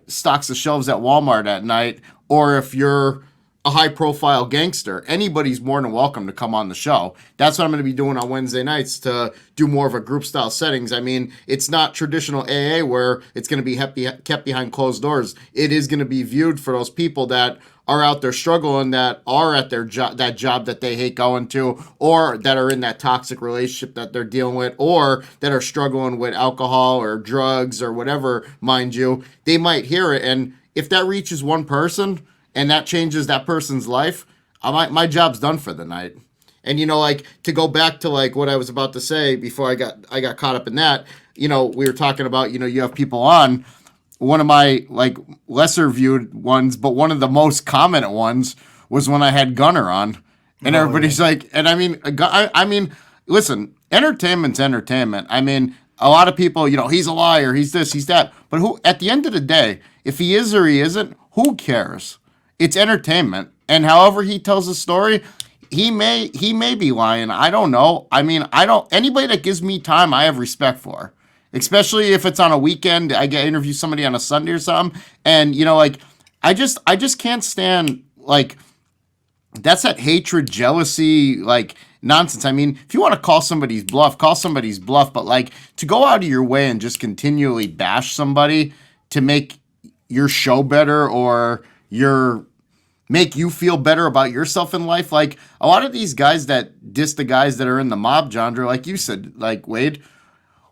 stocks the shelves at Walmart at night, or if you're a high-profile gangster. Anybody's more than welcome to come on the show. That's what I'm going to be doing on Wednesday nights, to do more of a group-style settings. I mean, it's not traditional AA where it's going to be kept behind closed doors. It is going to be viewed for those people that are out there struggling, that are at their that job that they hate going to, or that are in that toxic relationship that they're dealing with, or that are struggling with alcohol or drugs or whatever, mind you. They might hear it, and if that reaches one person and that changes that person's life, my job's done for the night. And, to go back to what I was about to say before I got caught up in that, we were talking about, you have people on. One of my lesser viewed ones, but one of the most commented ones was when I had Gunner on, and everybody's and I mean, listen, entertainment's entertainment. I mean, a lot of people, he's a liar, he's this, he's that, but who, at the end of the day, if he is or he isn't, who cares? It's entertainment, and however he tells a story, he may be lying. I don't know. I mean, anybody that gives me time, I have respect for. Especially if it's on a weekend, I get interview somebody on a Sunday or something, and I just can't stand that's that hatred, jealousy, nonsense. I mean, if you want to call somebody's bluff, but to go out of your way and just continually bash somebody to make your show better or make you feel better about yourself in life, a lot of these guys that diss the guys that are in the mob genre, like you said, Wade,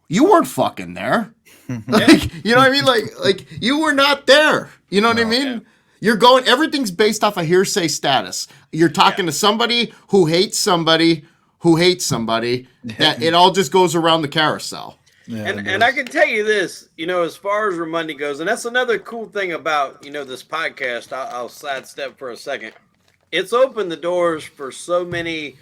you weren't fucking there. You know what I mean? You were not there. You know what I mean? Yeah. You're going, everything's based off a hearsay status. You're talking to somebody who hates somebody that it all just goes around the carousel. Yeah, and I can tell you this, as far as Ramundi goes, and that's another cool thing about, this podcast, I'll sidestep for a second. It's opened the doors for so many,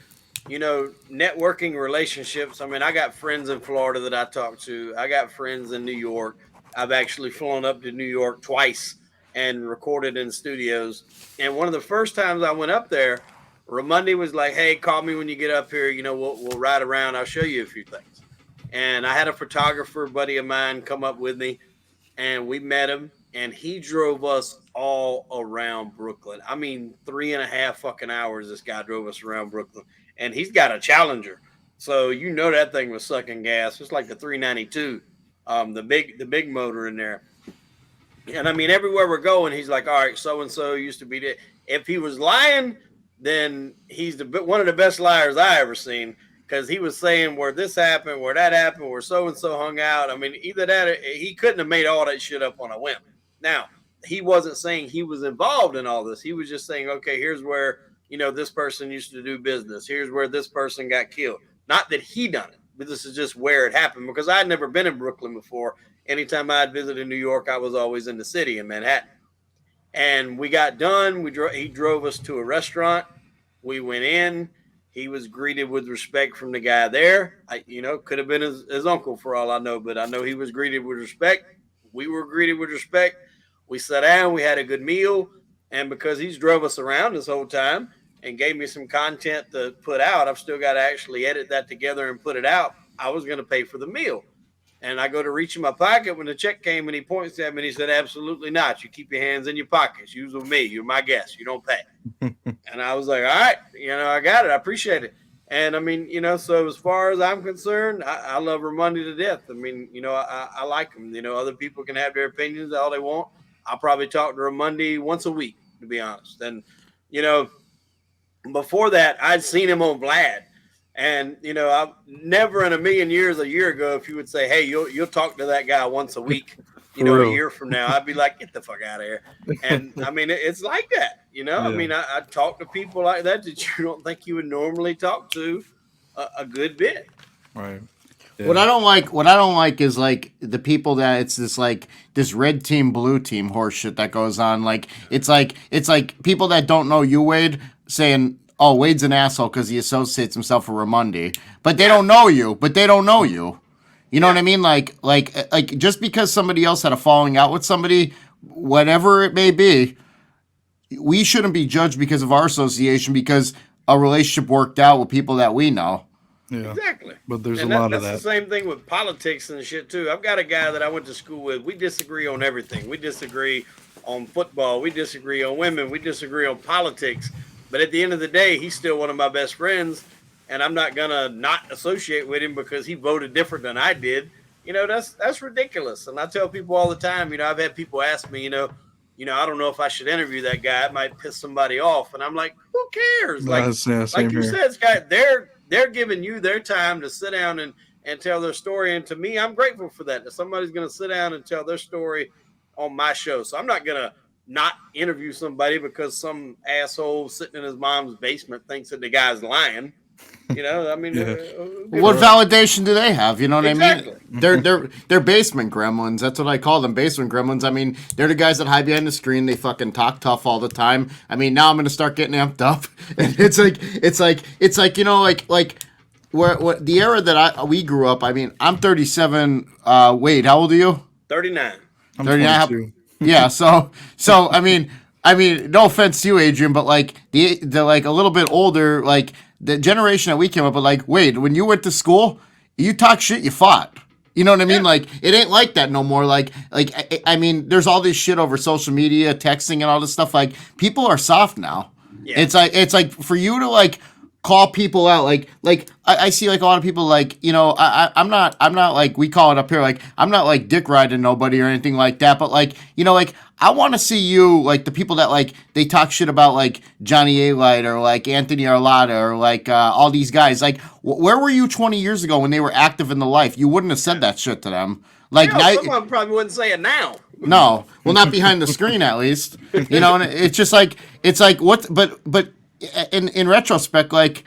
networking relationships. I mean, I got friends in Florida that I talk to. I got friends in New York. I've actually flown up to New York twice and recorded in studios. And one of the first times I went up there, Ramundi was like, hey, call me when you get up here. We'll ride around. I'll show you a few things. And I had a photographer buddy of mine come up with me, and we met him. and he drove us all around Brooklyn. I mean, 3.5 fucking hours. This guy drove us around Brooklyn, and he's got a Challenger, so you know that thing was sucking gas. It's like the 392, the big motor in there. And I mean, everywhere we're going, he's like, "All right, so and so used to be there." If he was lying, then he's one of the best liars I ever seen, because he was saying where this happened, where that happened, where so and so hung out. I mean, either that, or he couldn't have made all that shit up on a whim. Now, he wasn't saying he was involved in all this. He was just saying, "Okay, here's where this person used to do business. Here's where this person got killed." Not that he done it, but this is just where it happened, because I'd never been in Brooklyn before. Anytime I'd visited New York, I was always in the city in Manhattan. And we got done. He drove us to a restaurant. We went in. He was greeted with respect from the guy there. Could have been his uncle for all I know, but I know he was greeted with respect. We were greeted with respect. We sat down. We had a good meal. And because he's drove us around this whole time and gave me some content to put out, I've still got to actually edit that together and put it out. I was going to pay for the meal. And I go to reach in my pocket when the check came, and he points at me and he said, "Absolutely not. You keep your hands in your pockets. Use with me. You're my guest. You don't pay." And I was like, "All right, I got it. I appreciate it." And I mean, so as far as I'm concerned, I love Ramondi to death. I mean, I like him. Other people can have their opinions all they want. I'll probably talk to Ramondi once a week, to be honest. And, before that, I'd seen him on Vlad. And, I never in a million years, a year ago, if you would say, "Hey, you'll talk to that guy once a week, a year from now," I'd be like, "Get the fuck out of here." And I mean, it's like that, Yeah. I mean, I talk to people like that you don't think you would normally talk to a good bit. Right. Yeah. What I don't like is like the people that it's this red team, blue team horse shit that goes on. Like it's like people that don't know you, Wade, saying, "Oh, Wade's an asshole because he associates himself with Ramondi," but they don't know you. You know what I mean? Like just because somebody else had a falling out with somebody, whatever it may be, we shouldn't be judged because of our association, because a relationship worked out with people that we know. Yeah, exactly. But there's a lot of that. That's the same thing with politics and shit too. I've got a guy that I went to school with. We disagree on everything. We disagree on football. We disagree on women. We disagree on politics. But at the end of the day, he's still one of my best friends, and I'm not gonna not associate with him because he voted different than I did. That's ridiculous. And I tell people all the time. I've had people ask me, I don't know if I should interview that guy. It might piss somebody off, and I'm like, who cares? Like you said, Scott, they're giving you their time to sit down and tell their story. And to me, I'm grateful for that somebody's going to sit down and tell their story on my show. So I'm not going to not interview somebody because some asshole sitting in his mom's basement thinks that the guy's lying. I mean, what validation do they have? You know what exactly. I mean? They're basement gremlins. That's what I call them, basement gremlins. I mean, they're the guys that hide behind the screen. They fucking talk tough all the time. I mean, now I'm gonna start getting amped up. And it's like where the era that we grew up. I mean, I'm 37. Wade, how old are you? 39. I'm 22. Yeah. So I mean, no offense to you, Adrian, but like the like a little bit older, like the generation that we came up with, like, Wade, when you went to school, you talk shit, you fought. You know what I mean? Yeah. Like, it ain't like that no more. Like I mean, there's all this shit over social media, texting, and all this stuff. Like, people are soft now. Yeah. It's like for you to like call people out, like I see like a lot of people like, I'm not like, we call it up here, like, I'm not like dick riding nobody or anything like that, but like, like, I want to see you, like, the people that like they talk shit about like Johnny A-Light or like Anthony Arlotta or like all these guys, like where were you 20 years ago when they were active in the life? You wouldn't have said that shit to them. Like, someone probably wouldn't say it now. No, well, not behind the screen at least. And it's just like, what, but in retrospect, like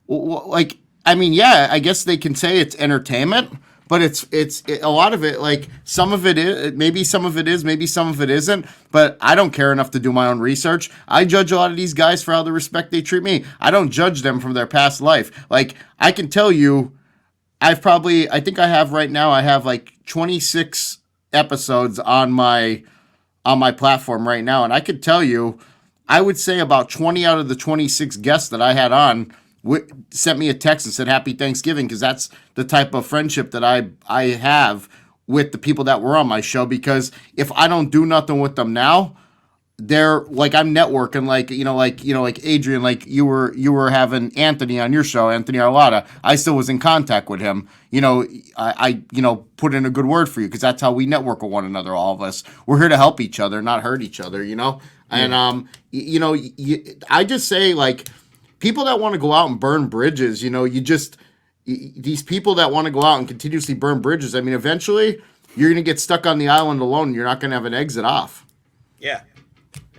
I mean, yeah, I guess they can say it's entertainment, but it's a lot of it, like, some of it is, maybe some of it is, maybe some of it isn't, but I don't care enough to do my own research. I judge a lot of these guys for how the respect they treat me. I don't judge them from their past life. Like, I can tell you, I think I have right now, I have like 26 episodes on my platform right now, and I could tell you, I would say about 20 out of the 26 guests that I had on sent me a text and said Happy Thanksgiving, because that's the type of friendship that I have with the people that were on my show, because if I don't do nothing with them now, they're like, I'm networking, like Adrian, like you were having Anthony on your show, Anthony Arlotta. I still was in contact with him. I put in a good word for you, because that's how we network with one another. All of us, we're here to help each other, not hurt each other. And I just say, like, people that want to go out and burn bridges, these people that want to go out and continuously burn bridges. I mean, eventually you're gonna get stuck on the island alone, and you're not gonna have an exit off. Yeah.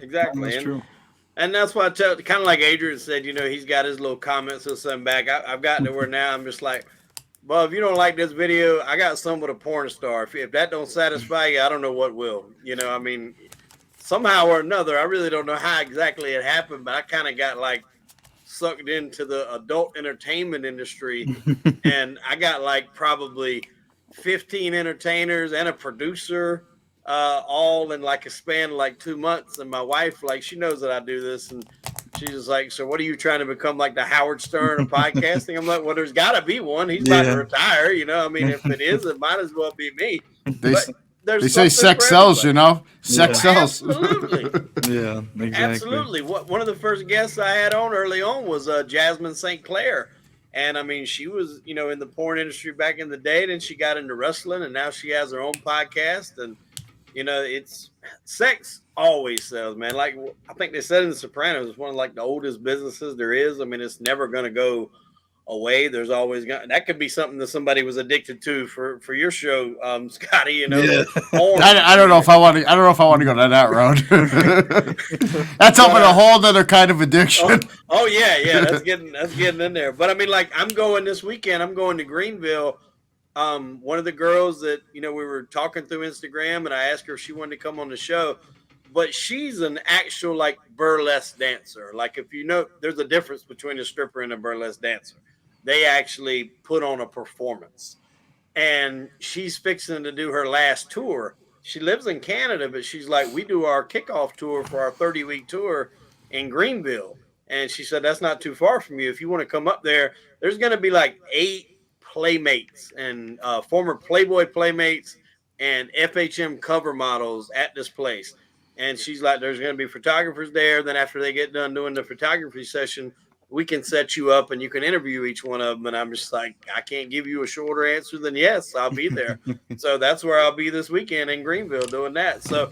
Exactly. That's true. And that's why I tell, kind of like Adrian said, he's got his little comments or something back. I've gotten to where now I'm just like, well, if you don't like this video, I got some with a porn star. If that don't satisfy you, I don't know what will. I mean, somehow or another, I really don't know how exactly it happened, but I kind of got like sucked into the adult entertainment industry. And I got like probably 15 entertainers and a producer, all in like a span of like 2 months. And my wife, like, she knows that I do this, and she's just like, so what are you trying to become, like the Howard Stern of podcasting? I'm like, well, there's got to be one. He's about to retire. I mean, if it is, it might as well be me. They say sex sells, sex sells. Absolutely. Yeah, exactly. Absolutely. One of the first guests I had on early on was Jasmine St. Clair. And I mean, she was, in the porn industry back in the day, then she got into wrestling, and now she has her own podcast. And it's sex always sells, man. Like, I think they said in The Sopranos, it's one of like the oldest businesses there is. I mean, it's never going to go away. There's always that could be something that somebody was addicted to for your show, Scotty. Yeah. I don't know if I want to. I don't know if I want to go down that road. That's open a whole other kind of addiction. Oh yeah. That's getting in there. But I mean, like, I'm going this weekend. I'm going to Greenville. One of the girls that, we were talking through Instagram, and I asked her if she wanted to come on the show, but she's an actual like burlesque dancer. Like, if there's a difference between a stripper and a burlesque dancer. They actually put on a performance, and she's fixing to do her last tour. She lives in Canada, but she's like, we do our kickoff tour for our 30-week tour in Greenville. And she said, that's not too far from you. If you want to come up there, there's going to be like 8 playmates and former Playboy playmates and FHM cover models at this place. And she's like, there's going to be photographers there. Then after they get done doing the photography session, we can set you up and you can interview each one of them. And I'm just like, I can't give you a shorter answer than yes, I'll be there. So that's where I'll be this weekend in Greenville doing that. So,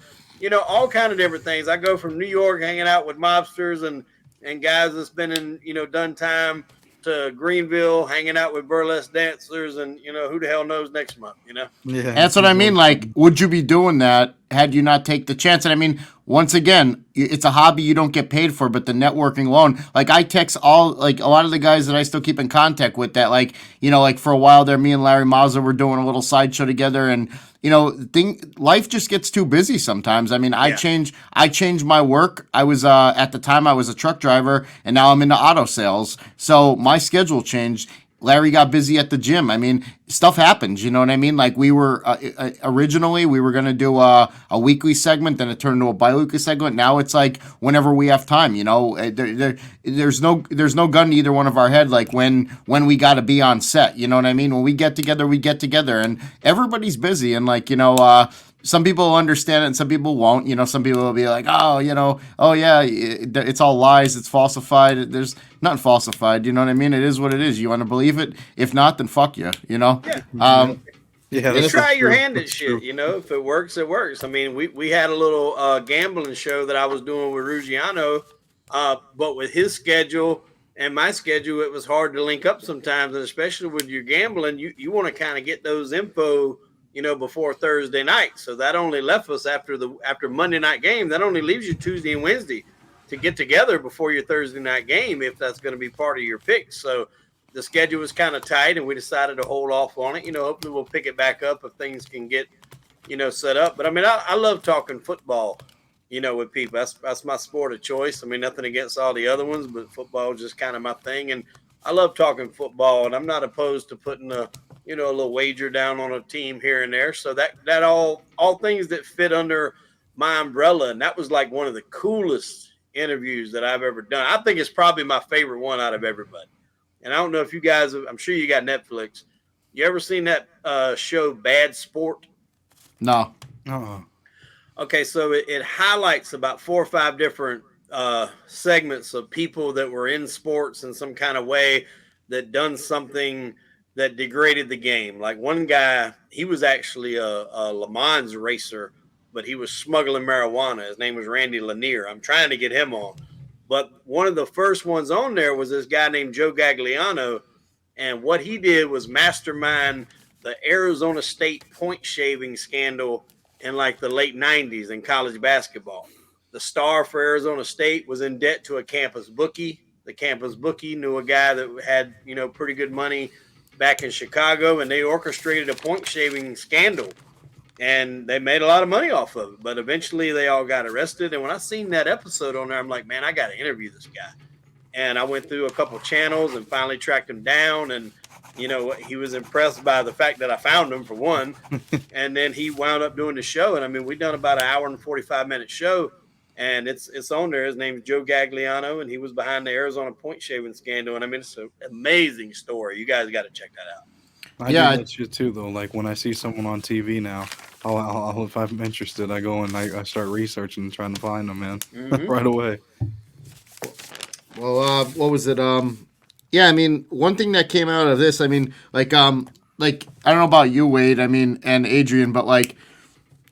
all kind of different things. I go from New York hanging out with mobsters and guys that's been in, done time, to Greenville hanging out with burlesque dancers, and who the hell knows next month. Yeah, that's what I mean. Like, would you be doing that had you not take the chance? And I mean, once again, it's a hobby you don't get paid for, but the networking alone, like, I text a lot of the guys that I still keep in contact with, that like for a while there, me and Larry Mazza were doing a little sideshow together, and life just gets too busy sometimes. I mean, I changed my work. I was at the time I was a truck driver, and now I'm into auto sales. So my schedule changed. Larry got busy at the gym. I mean, stuff happens, you know what I mean? Like, we were originally we were gonna do a weekly segment, then it turned into a bi-weekly segment. Now it's like whenever we have time, there's no gun to either one of our head, like when we got to be on set, you know what I mean? When we get together, and everybody's busy, and like, some people will understand it and some people won't. Some people will be like, oh yeah, it's all lies, it's falsified. There's nothing falsified, you know what I mean? It is what it is. You want to believe it? If not, then fuck you, Yeah. You try your hand at shit, if it works, it works. I mean, we had a little gambling show that I was doing with Ruggiano, but with his schedule and my schedule, it was hard to link up sometimes, and especially with your gambling, you want to kind of get those info before Thursday night. So that only left us after Monday night game. That only leaves you Tuesday and Wednesday to get together before your Thursday night game, if that's going to be part of your picks. So the schedule was kind of tight, and we decided to hold off on it. Hopefully we'll pick it back up if things can get, set up. But I mean, I love talking football, with people. That's my sport of choice. I mean, nothing against all the other ones, but football is just kind of my thing. And I love talking football, and I'm not opposed to putting a little wager down on a team here and there. So that all things that fit under my umbrella. And that was like one of the coolest interviews that I've ever done. I think it's probably my favorite one out of everybody. And I don't know if you guys, I'm sure you got Netflix. You ever seen that show Bad Sport? No. Uh-uh. Okay, so it highlights about 4 or 5 different segments of people that were in sports in some kind of way that done something that degraded the game. Like one guy, he was actually a Le Mans racer, but he was smuggling marijuana. His name was Randy Lanier. I'm trying to get him on. But one of the first ones on there was this guy named Joe Gagliano. And what he did was mastermind the Arizona State point shaving scandal in like the late 90s in college basketball. The star for Arizona State was in debt to a campus bookie. The campus bookie knew a guy that had, pretty good money back in Chicago, and they orchestrated a point shaving scandal. And they made a lot of money off of it. But eventually they all got arrested. And when I seen that episode on there, I'm like, man, I got to interview this guy. And I went through a couple channels and finally tracked him down. And he was impressed by the fact that I found him, for one. And then he wound up doing the show. And I mean, we done about an hour and 45-minute show, and it's on there. His name is Joe Gagliano, and he was behind the Arizona point shaving scandal. And I mean, it's an amazing story. You guys got to check that out. I do that shit too, though. Like when I see someone on TV now, I'll if I'm interested, I go and I start researching and trying to find them, man, right away. Well, what was it? Yeah, I mean, one thing that came out of this, I mean, like I don't know about you, Wade, I mean, and Adrian, but like,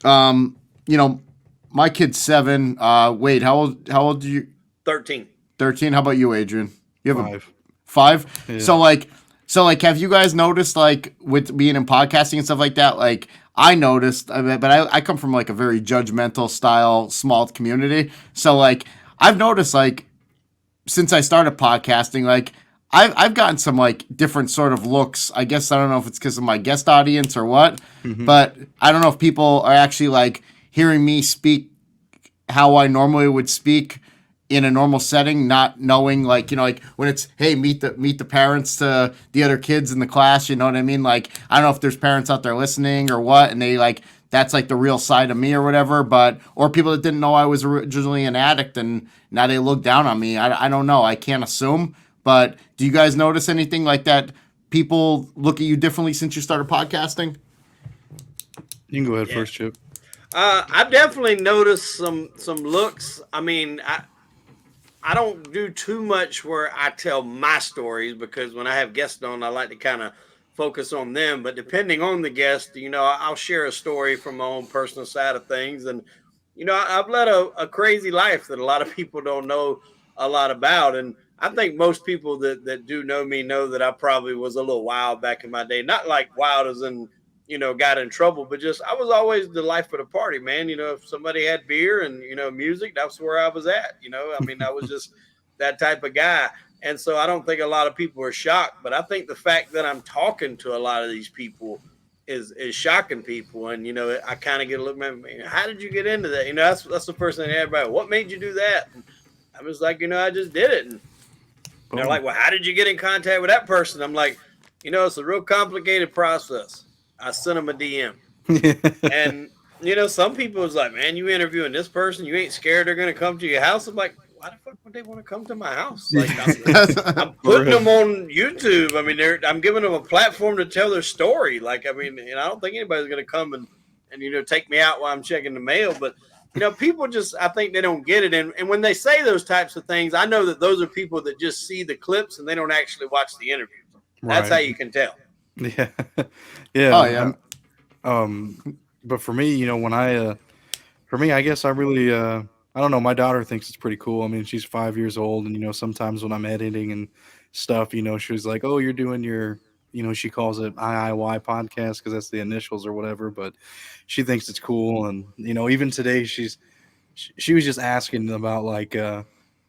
my kid's 7. Wade, how old are you? 13. 13. How about you, Adrian? You have 5. 5? Yeah. So like, have you guys noticed, like, with being in podcasting and stuff like that, like, I noticed, but I come from like a very judgmental style, small community. So like, I've noticed, like, since I started podcasting, like, I've gotten some like different sort of looks. I guess I don't know if it's because of my guest audience or what, but I don't know if people are actually like hearing me speak how I normally would speak in a normal setting, not knowing like like when it's, hey, meet the parents to the other kids in the class. You know what I mean? Like, I don't know if there's parents out there listening or what, and they like, that's like the real side of me or whatever, or people that didn't know I was originally an addict and now they look down on me. I don't know. I can't assume. But do you guys notice anything like that? People look at you differently since you started podcasting? You can go ahead first, Chip. I've definitely noticed some looks. I mean, I don't do too much where I tell my stories, because when I have guests on, I like to kind of focus on them. But depending on the guest, I'll share a story from my own personal side of things. And, I've led a crazy life that a lot of people don't know a lot about. And I think most people that do know me know that I probably was a little wild back in my day. Not like wild as in, got in trouble, but just I was always the life of the party, man. If somebody had beer and, music, that's where I was at. I mean, I was just that type of guy. And so I don't think a lot of people are shocked, but I think the fact that I'm talking to a lot of these people is shocking people. And, I kind of get a look, man, how did you get into that? That's the first thing everybody, what made you do that? And I was like, I just did it. And they're like, well, how did you get in contact with that person? I'm like, it's a real complicated process. I sent them a DM. And, some people was like, man, you interviewing this person, you ain't scared they're going to come to your house? I'm like, why the fuck would they want to come to my house? Like, I'm putting them on YouTube. I mean, I'm giving them a platform to tell their story. Like, I mean, and I don't think anybody's going to come and take me out while I'm checking the mail. But, people just, I think they don't get it. And when they say those types of things, I know that those are people that just see the clips and they don't actually watch the interviews. That's how you can tell. Yeah. Yeah. Oh, yeah. But for me, I guess I really, I don't know. My daughter thinks it's pretty cool. I mean, she's 5 years old, and sometimes when I'm editing and stuff, she's like, "Oh, you're doing your," she calls it IIY podcast because that's the initials or whatever. But she thinks it's cool, and even today she was just asking about like,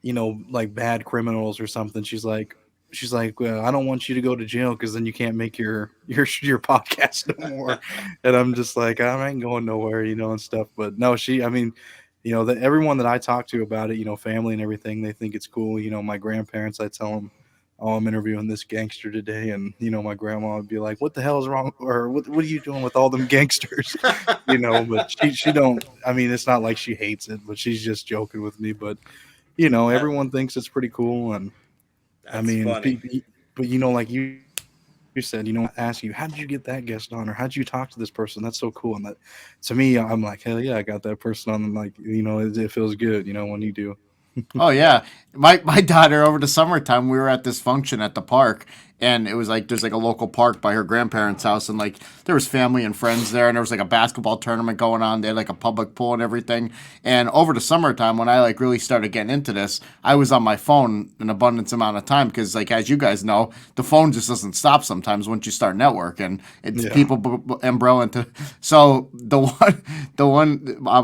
like bad criminals or something. She's like, well, I don't want you to go to jail because then you can't make your podcast no more. And I'm just like, I ain't going nowhere, and stuff. But no, I mean, that everyone that I talk to about it, family and everything, they think it's cool. My grandparents, I tell them, oh, I'm interviewing this gangster today. And, my grandma would be like, what the hell is wrong? Or what are you doing with all them gangsters? But she don't, I mean, it's not like she hates it, but she's just joking with me. But, everyone thinks it's pretty cool. And, That's I mean, funny. but like you said, ask you, how did you get that guest on, or how did you talk to this person? That's so cool. And that, to me, I'm like, hell yeah, I got that person on. And like, it feels good, when you do. Oh yeah, my daughter over the summertime we were at this function at the park, and it was like there's like a local park by her grandparents' house, and like there was family and friends there, and there was like a basketball tournament going on. They had like a public pool and everything. And over the summertime when I like really started getting into this, I was on my phone an abundance amount of time because like as you guys know, the phone just doesn't stop sometimes once you start networking. It's Yeah. people umbrella into. So I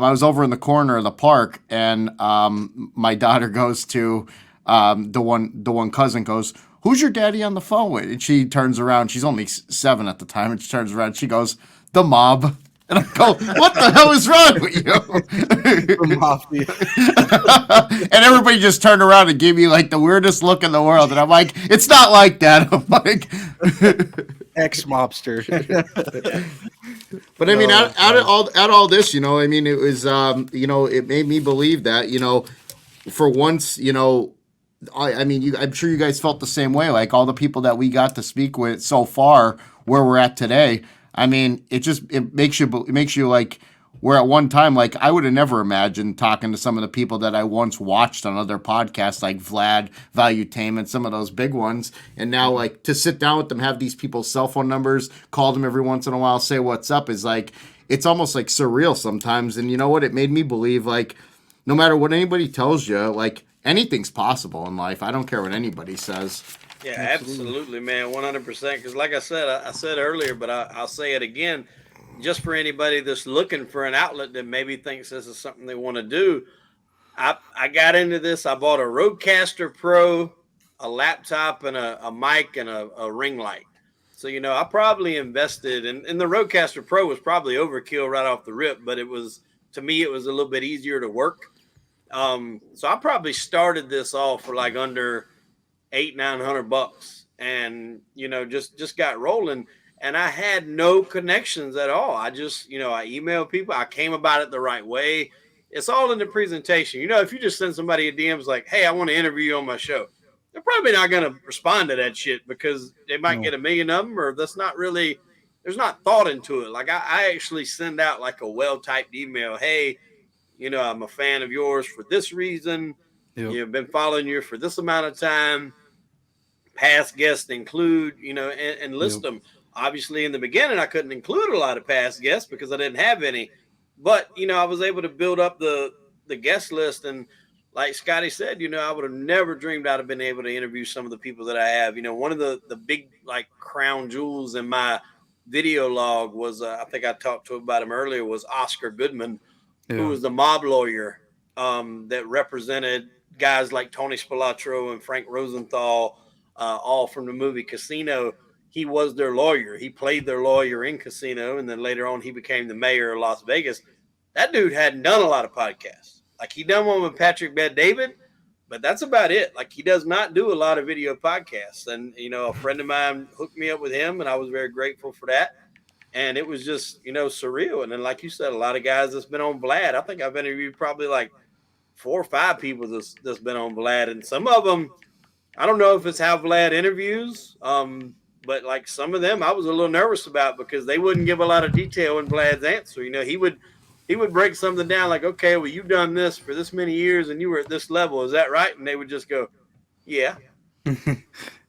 was over in the corner of the park, and my daughter goes to the one cousin goes, "Who's your daddy on the phone with?" And she turns around. She's only 7 at the time, and she turns around. And she goes, "The mob." And I go, "What the hell is wrong with you?" The mafia. And everybody just turned around and gave me like the weirdest look in the world. And I'm like, "It's not like that." I'm like, Ex-mobster. but I mean, Oh, out of all this, I mean, it was, it made me believe that, for once, I mean, I'm sure you guys felt the same way. Like all the people that we got to speak with so far, where we're at today. I mean, it makes you like, where at one time, like I would have never imagined talking to some of the people that I once watched on other podcasts, like Vlad, Valuetainment, some of those big ones, and now like to sit down with them, have these people's cell phone numbers, call them every once in a while, say what's up, is like it's almost like surreal sometimes. And you know what? It made me believe like no matter what anybody tells you, like anything's possible in life. I don't care what anybody says. Yeah, absolutely, man, 100%. Because, like I said earlier, but I'll say it again, just for anybody that's looking for an outlet that maybe thinks this is something they want to do. I got into this. I bought a Rodecaster Pro, a laptop, and a mic and a ring light. So, I probably invested, and the Rodecaster Pro was probably overkill right off the rip, but to me, it was a little bit easier to work. So I probably started this off for like under 800-900 bucks, and just got rolling, and I had no connections at all. I just I emailed people. I came about it the right way. It's all in the presentation. If you just send somebody a DMs like, "Hey, I want to interview you on my show," they're probably not going to respond to that shit because they might get a million of them, or that's not really, there's not thought into it. Like I actually send out like a well-typed email. "Hey, I'm a fan of yours for this reason. Yep. Been following you for this amount of time. Past guests include, and list them." Obviously, in the beginning, I couldn't include a lot of past guests because I didn't have any. But, I was able to build up the guest list. And like Scotty said, I would have never dreamed I'd have been able to interview some of the people that I have. One of the big, like, crown jewels in my video log was, I think I talked to about him earlier, was Oscar Goodman, who was the mob lawyer that represented guys like Tony Spilotro and Frank Rosenthal, all from the movie Casino. He was their lawyer. He played their lawyer in Casino, and then later on he became the mayor of Las Vegas. That dude hadn't done a lot of podcasts. Like he done one with Patrick Bet-David, but that's about it. Like he does not do a lot of video podcasts. And a friend of mine hooked me up with him, and I was very grateful for that. And it was just surreal. And then, like you said, a lot of guys that's been on Vlad. I think I've interviewed probably like 4 or 5 people that's been on Vlad, and some of them, I don't know if it's how Vlad interviews, but like some of them I was a little nervous about because they wouldn't give a lot of detail in Vlad's answer. He would break something down like, "Okay, well, you've done this for this many years and you were at this level. Is that right?" And they would just go, "Yeah."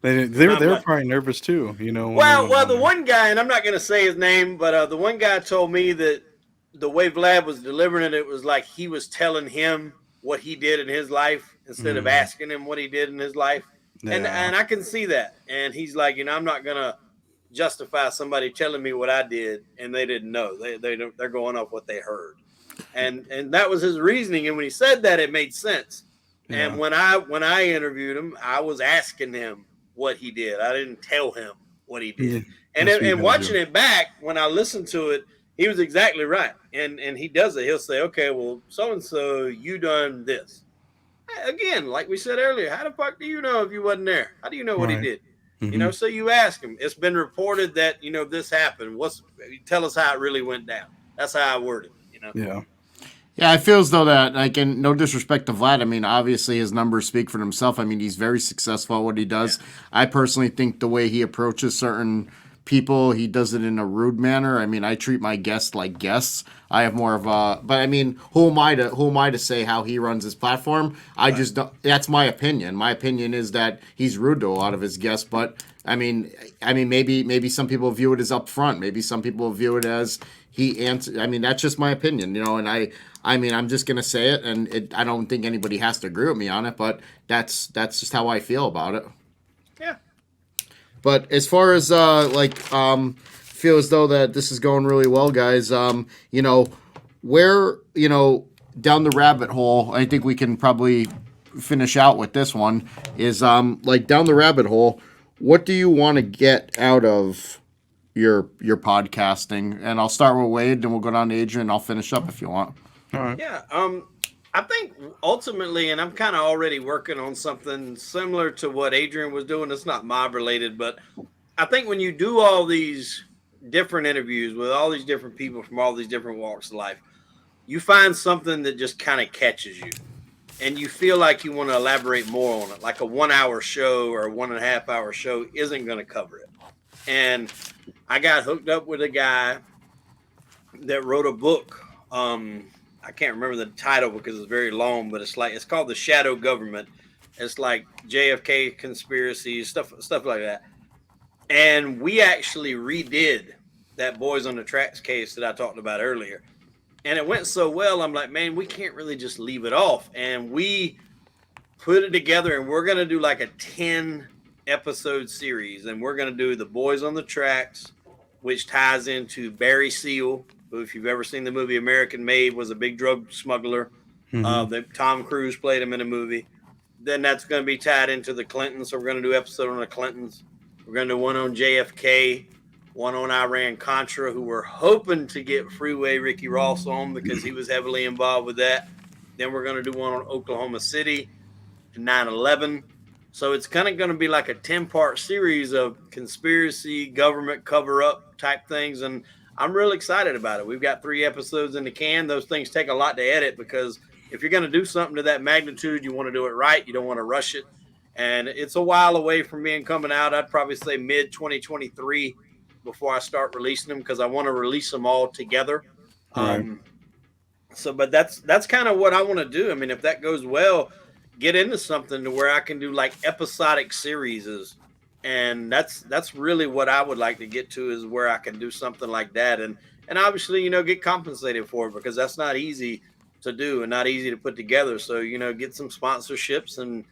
They're probably nervous too, Well, the one guy, and I'm not going to say his name, but the one guy told me that the way Vlad was delivering it, it was like he was telling him what he did in his life instead of asking him what he did in his life. And I can see that. And he's like, I'm not going to justify somebody telling me what I did and they didn't know. They're going off what they heard. And that was his reasoning. And when he said that, it made sense. Yeah. And when I interviewed him, I was asking him what he did. I didn't tell him what he did. Yeah, and watching it back, when I listened to it, he was exactly right. And he does it. He'll say, "Okay, well, so-and-so, you done this." Again, like we said earlier, how the fuck do you know if you wasn't there? How do you know what he did? Mm-hmm. So you ask him. It's been reported that, this happened. Tell us how it really went down. That's how I worded it, Yeah. Yeah, I feel as though that, like, and no disrespect to Vlad. I mean, obviously his numbers speak for themselves. I mean, he's very successful at what he does. I personally think the way he approaches certain people, he does it in a rude manner. I mean, I treat my guests like guests. I have more of a, but I mean, who am I to say how he runs his platform? I just don't, that's my opinion. My opinion is that he's rude to a lot of his guests, but maybe some people view it as upfront. Maybe some people view it as he answered. I mean, that's just my opinion, and I'm just gonna say it, and I don't think anybody has to agree with me on it, but that's just how I feel about it. Yeah. But as far as feel as though that this is going really well, guys. Where down the rabbit hole, I think we can probably finish out with this one. Is like down the rabbit hole. What do you want to get out of your podcasting? And I'll start with Wade, then we'll go down to Adrian. And I'll finish up if you want. All right. Yeah. I think ultimately, and I'm kind of already working on something similar to what Adrian was doing. It's not mob related, but I think when you do all these different interviews with all these different people from all these different walks of life, you find something that just kind of catches you and you feel like you want to elaborate more on it. Like a 1 hour show or a 1.5 hour show isn't going to cover it. And I got hooked up with a guy that wrote a book. I can't remember the title because it's very long, but it's called The Shadow Government. It's like JFK conspiracies, stuff like that. And we actually redid that Boys on the Tracks case that I talked about earlier. And it went so well, I'm like, man, we can't really just leave it off. And we put it together, and we're going to do like a 10 episode series. And we're going to do the Boys on the Tracks, which ties into Barry Seal, who, if you've ever seen the movie American Made, was a big drug smuggler. That Tom Cruise played him in a movie. Then that's going to be tied into the Clintons. So we're going to do an episode on the Clintons. We're going to do one on JFK, one on Iran-Contra, who we're hoping to get Freeway Ricky Ross on because he was heavily involved with that. Then we're going to do one on Oklahoma City and 9/11. So it's kind of going to be like a 10-part series of conspiracy, government cover-up type things. And I'm really excited about it. We've got 3 episodes in the can. Those things take a lot to edit because if you're going to do something to that magnitude, you want to do it right. You don't want to rush it. And it's a while away from being coming out. I'd probably say mid-2023 before I start releasing them because I want to release them all together. Right. But that's kind of what I want to do. I mean, if that goes well, get into something to where I can do like episodic series. And that's really what I would like to get to is where I can do something like that. And obviously, get compensated for it because that's not easy to do and not easy to put together. So, get some sponsorships and,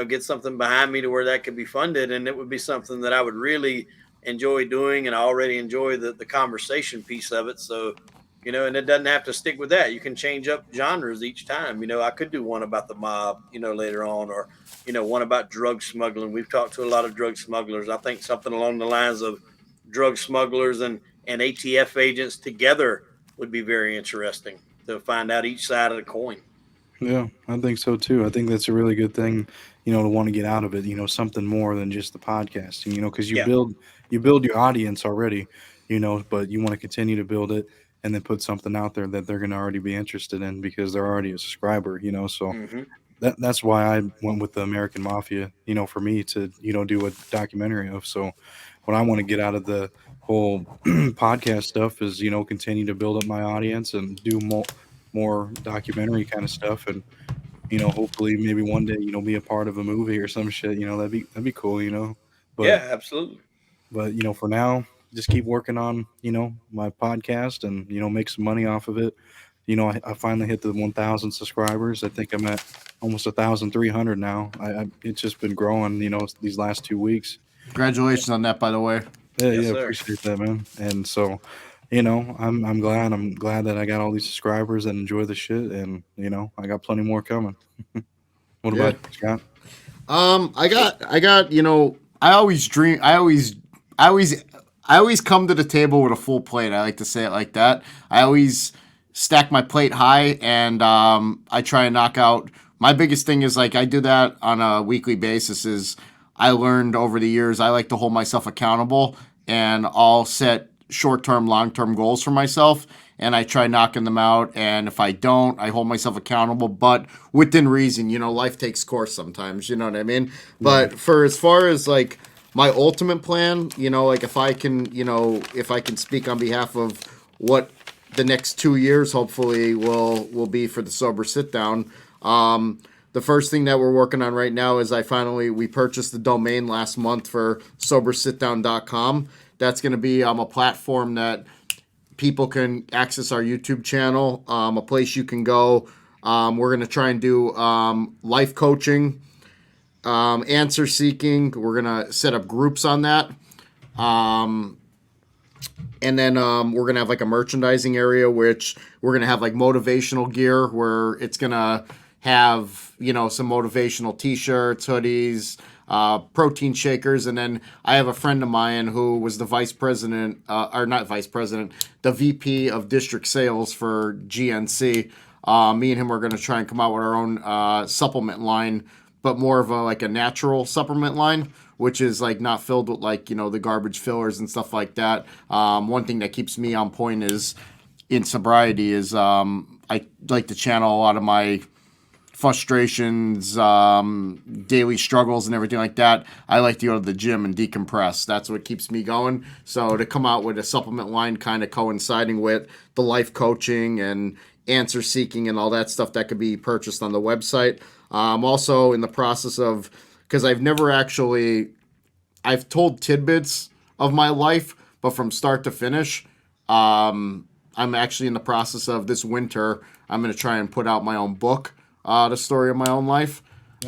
get something behind me to where that could be funded. And it would be something that I would really enjoy doing. And I already enjoy the conversation piece of it. So, and it doesn't have to stick with that. You can change up genres each time. I could do one about the mob, later on, or, one about drug smuggling. We've talked to a lot of drug smugglers. I think something along the lines of drug smugglers and ATF agents together would be very interesting to find out each side of the coin. Yeah, I think so too. I think that's a really good thing, to want to get out of it, something more than just the podcasting, because you build your audience already, but you want to continue to build it and then put something out there that they're going to already be interested in because they're already a subscriber, so that's why I went with the American Mafia, for me to, do a documentary of. So what I want to get out of the whole podcast stuff is, continue to build up my audience and do more documentary kind of stuff. And, hopefully maybe one day, be a part of a movie or some shit, that'd be cool, but yeah, absolutely. But, for now, just keep working on, my podcast and, make some money off of it. I finally hit the 1,000 subscribers. I think I'm at almost 1,300 now. It's just been growing, these last 2 weeks. Congratulations on that, by the way. Yeah, Yes, sir. appreciate that, man. And so, I'm glad that I got all these subscribers and enjoy the shit. And, I got plenty more coming. What Yeah. about you, Scott? I got, I always dream, I always come to the table with a full plate. I like to say it like that. I always stack my plate high and I try and knock out. My biggest thing is like I do that on a weekly basis is I learned over the years I like to hold myself accountable and I'll set short-term, long-term goals for myself, and I try knocking them out. And if I don't, I hold myself accountable, but within reason. Life takes course sometimes. You know what I mean? But for as far as like my ultimate plan, like if I can speak on behalf of what the next 2 years hopefully will be for the Sober Sit Down. The first thing that we're working on right now is we purchased the domain last month for sobersitdown.com. That's going to be a platform that people can access our YouTube channel, a place you can go. We're going to try and do life coaching, answer seeking. We're going to set up groups on that. And then we're going to have like a merchandising area, which we're going to have like motivational gear where it's going to have, some motivational t-shirts, hoodies, protein shakers. And then I have a friend of mine who was the the VP of district sales for GNC. Me and him are going to try and come out with our own supplement line, but more of a natural supplement line, which is like not filled with the garbage fillers and stuff like that. One thing that keeps me on point is in sobriety is I like to channel a lot of my frustrations, daily struggles and everything like that. I like to go to the gym and decompress. That's what keeps me going. So to come out with a supplement line kind of coinciding with the life coaching and answer seeking and all that stuff that could be purchased on the website. Also in the process of, because I've told tidbits of my life, but from start to finish, I'm actually in the process of this winter, I'm going to try and put out my own book, the story of my own life.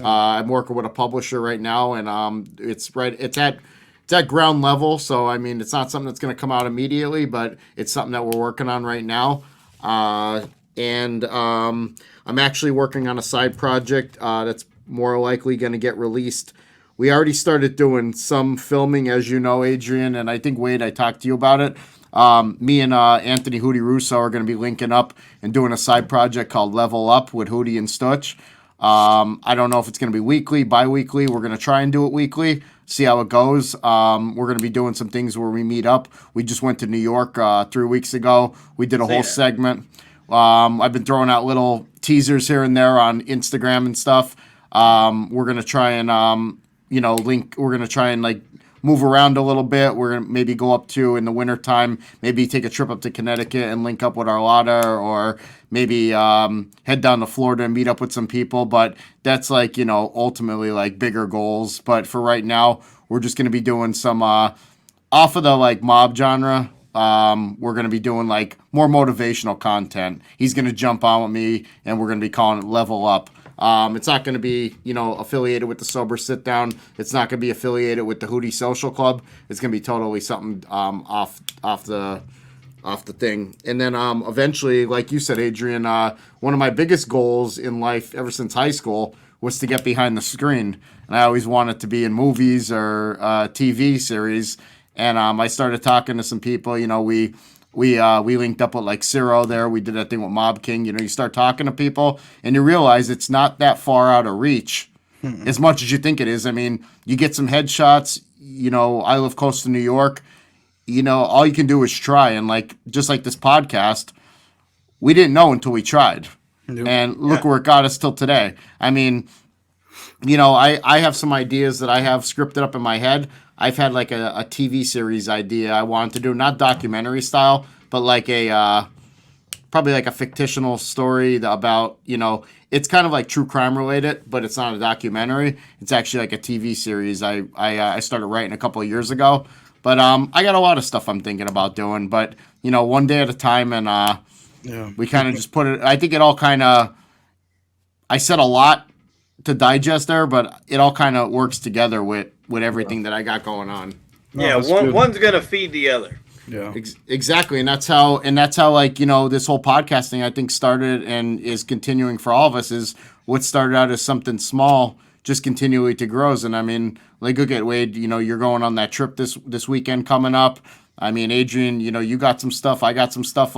I'm working with a publisher right now, and it's at ground level. So, I mean, it's not something that's going to come out immediately, but it's something that we're working on right now. And I'm actually working on a side project that's more likely going to get released. We already started doing some filming, as you know, Adrian, and I think, Wade, I talked to you about it. Me and Anthony Hootie Russo are going to be linking up and doing a side project called Level Up with Hootie and Stuch. I don't know if it's going to be weekly, bi-weekly. We're going to try and do it weekly, see how it goes. We're going to be doing some things where we meet up. We just went to New York 3 weeks ago. We did a whole segment. I've been throwing out little teasers here and there on Instagram and stuff. We're going to try and, we're going to try and move around a little bit. We're going to maybe go up to, in the wintertime, maybe take a trip up to Connecticut and link up with Arlotta, or maybe head down to Florida and meet up with some people. But that's ultimately bigger goals. But for right now, we're just going to be doing some off of the mob genre. We're going to be doing more motivational content. He's going to jump on with me, and we're going to be calling it Level Up. It's not going to be, affiliated with the Sober Sit Down. It's not going to be affiliated with the Hootie Social Club. It's going to be totally something off the thing. And then eventually, like you said, Adrian, one of my biggest goals in life ever since high school was to get behind the screen. And I always wanted to be in movies or TV series. And I started talking to some people. We linked up with Ciro there. We did that thing with Mob King. You start talking to people and you realize it's not that far out of reach as much as you think it is. I mean, you get some headshots. I live close to New York. All you can do is try. And just like this podcast, we didn't know until we tried. Nope. And look where it got us till today. I mean, I have some ideas that I have scripted up in my head. I've had a TV series idea I wanted to do, not documentary style, but probably a fictional story about, it's kind of true crime related, but it's not a documentary. It's actually a TV series I started writing a couple of years ago. But I got a lot of stuff I'm thinking about doing, but one day at a time, and we kind of just put it. I think it all kind of. I said a lot to digest there, but it all kind of works together with everything that I got going on. One's gonna feed the other. Yeah, exactly, and that's how this whole podcasting I think started and is continuing for all of us. Is what started out as something small, just continually to grows. And I mean, look at Wade. You're going on that trip this weekend coming up. I mean, Adrian, you got some stuff. I got some stuff.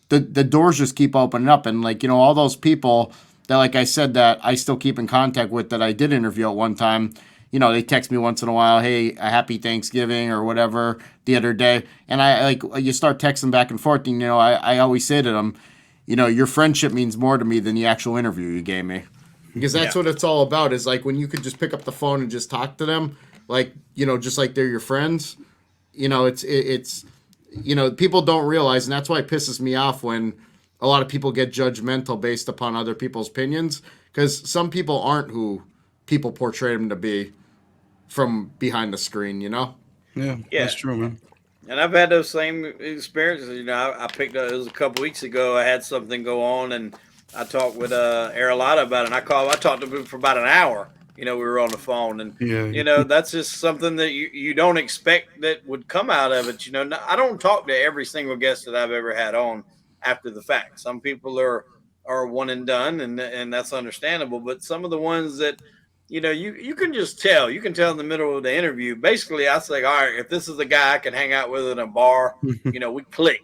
The doors just keep opening up, and all those people that, I said, that I still keep in contact with, that I did interview at one time. they text me once in a while, hey, a happy Thanksgiving or whatever the other day. And I like, you start texting back and forth. And, I always say to them, your friendship means more to me than the actual interview you gave me. Because that's what it's all about, is like when you could just pick up the phone and just talk to them, like, just like they're your friends. It's people don't realize, and that's why it pisses me off when a lot of people get judgmental based upon other people's opinions, because some people aren't who people portray them to be from behind the screen, Yeah, that's true, man. And I've had those same experiences. I picked up, it was a couple weeks ago, I had something go on, and I talked with Aralata about it. And I talked to him for about an hour. We were on the phone, and that's just something that you don't expect that would come out of it. I don't talk to every single guest that I've ever had on after the fact. Some people are one and done, and that's understandable. But some of the ones that you can just tell. You can tell in the middle of the interview. Basically, I say, all right, if this is a guy I can hang out with in a bar, we click,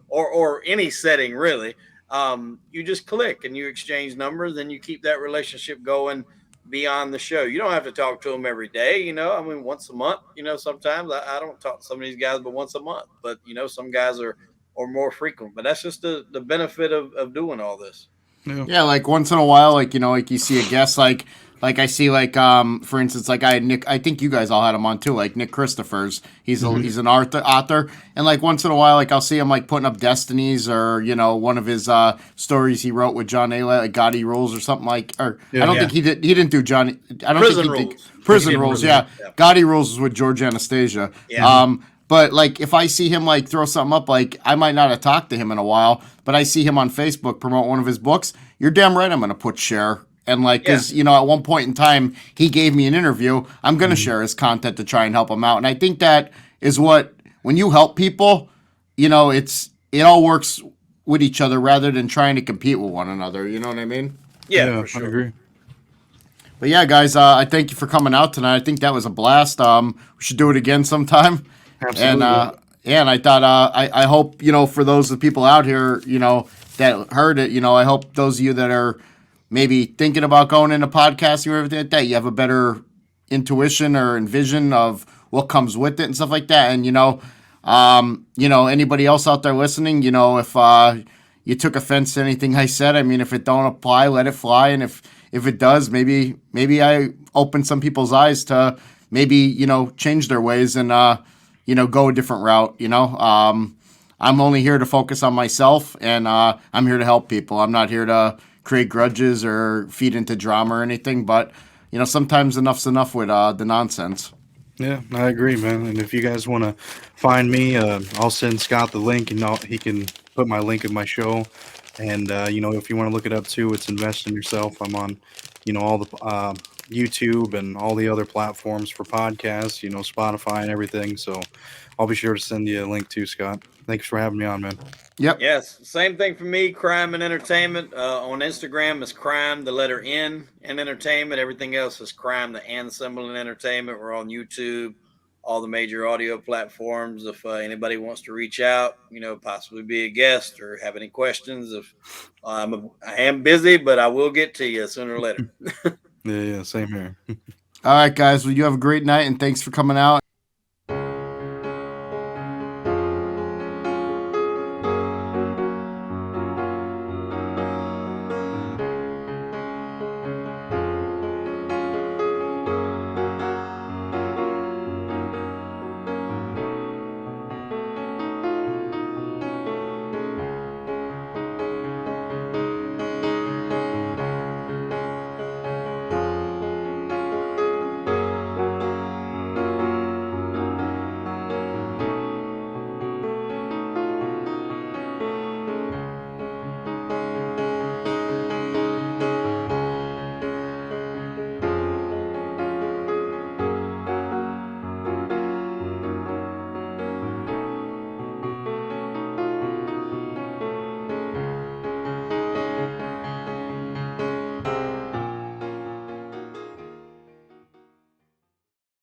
or any setting really. You just click and you exchange numbers and you keep that relationship going beyond the show. You don't have to talk to them every day, once a month, sometimes I don't talk to some of these guys but once a month. But some guys are more frequent. But that's just the benefit of doing all this. Yeah, like once in a while, like like you see a guest, like I see, like for instance, like I had Nick. I think you guys all had him on too, like Nick Christophers. He's an author, and like once in a while, like I'll see him like putting up Destinies or one of his stories he wrote with John Ayla, like Gotti Rules or something like. Or I don't think he did. He didn't do Johnny. I don't Prison think he Rules. did Prison Rules. Yeah, Gotti Rules is with George Anastasia. Yeah. But like if I see him like throw something up, like I might not have talked to him in a while, but I see him on Facebook promote one of his books. You're damn right I'm going to put share. And like, because, at one point in time, he gave me an interview. I'm going to share his content to try and help him out. And I think that is when you help people, it all works with each other rather than trying to compete with one another. You know what I mean? Yeah, for sure. I agree. But yeah, guys, I thank you for coming out tonight. I think that was a blast. We should do it again sometime. Absolutely. And I thought, I hope, for those of the people out here, that heard it, I hope those of you that are maybe thinking about going into podcasting or everything like that, you have a better intuition or envision of what comes with it and stuff like that. And, anybody else out there listening, if you took offense to anything I said, I mean, if it don't apply, let it fly. And if it does, maybe I open some people's eyes to maybe, change their ways and, go a different route, I'm only here to focus on myself, and I'm here to help people. I'm not here to create grudges or feed into drama or anything, but, sometimes enough's enough with the nonsense. Yeah, I agree, man. And if you guys want to find me, I'll send Scott the link, and he can put my link in my show. And, if you want to look it up too, it's Invest in Yourself. I'm on, all the YouTube and all the other platforms for podcasts, Spotify and everything. So I'll be sure to send you a link too, Scott. Thanks for having me on, man. Yep. Yes. Same thing for me. Crime and entertainment. On Instagram is crime, the letter N, and entertainment. Everything else is crime, the N symbol, and entertainment. We're on YouTube, all the major audio platforms. If anybody wants to reach out, possibly be a guest or have any questions, I am busy, but I will get to you sooner or later. Yeah, same here. All right, guys. Well, you have a great night, and thanks for coming out.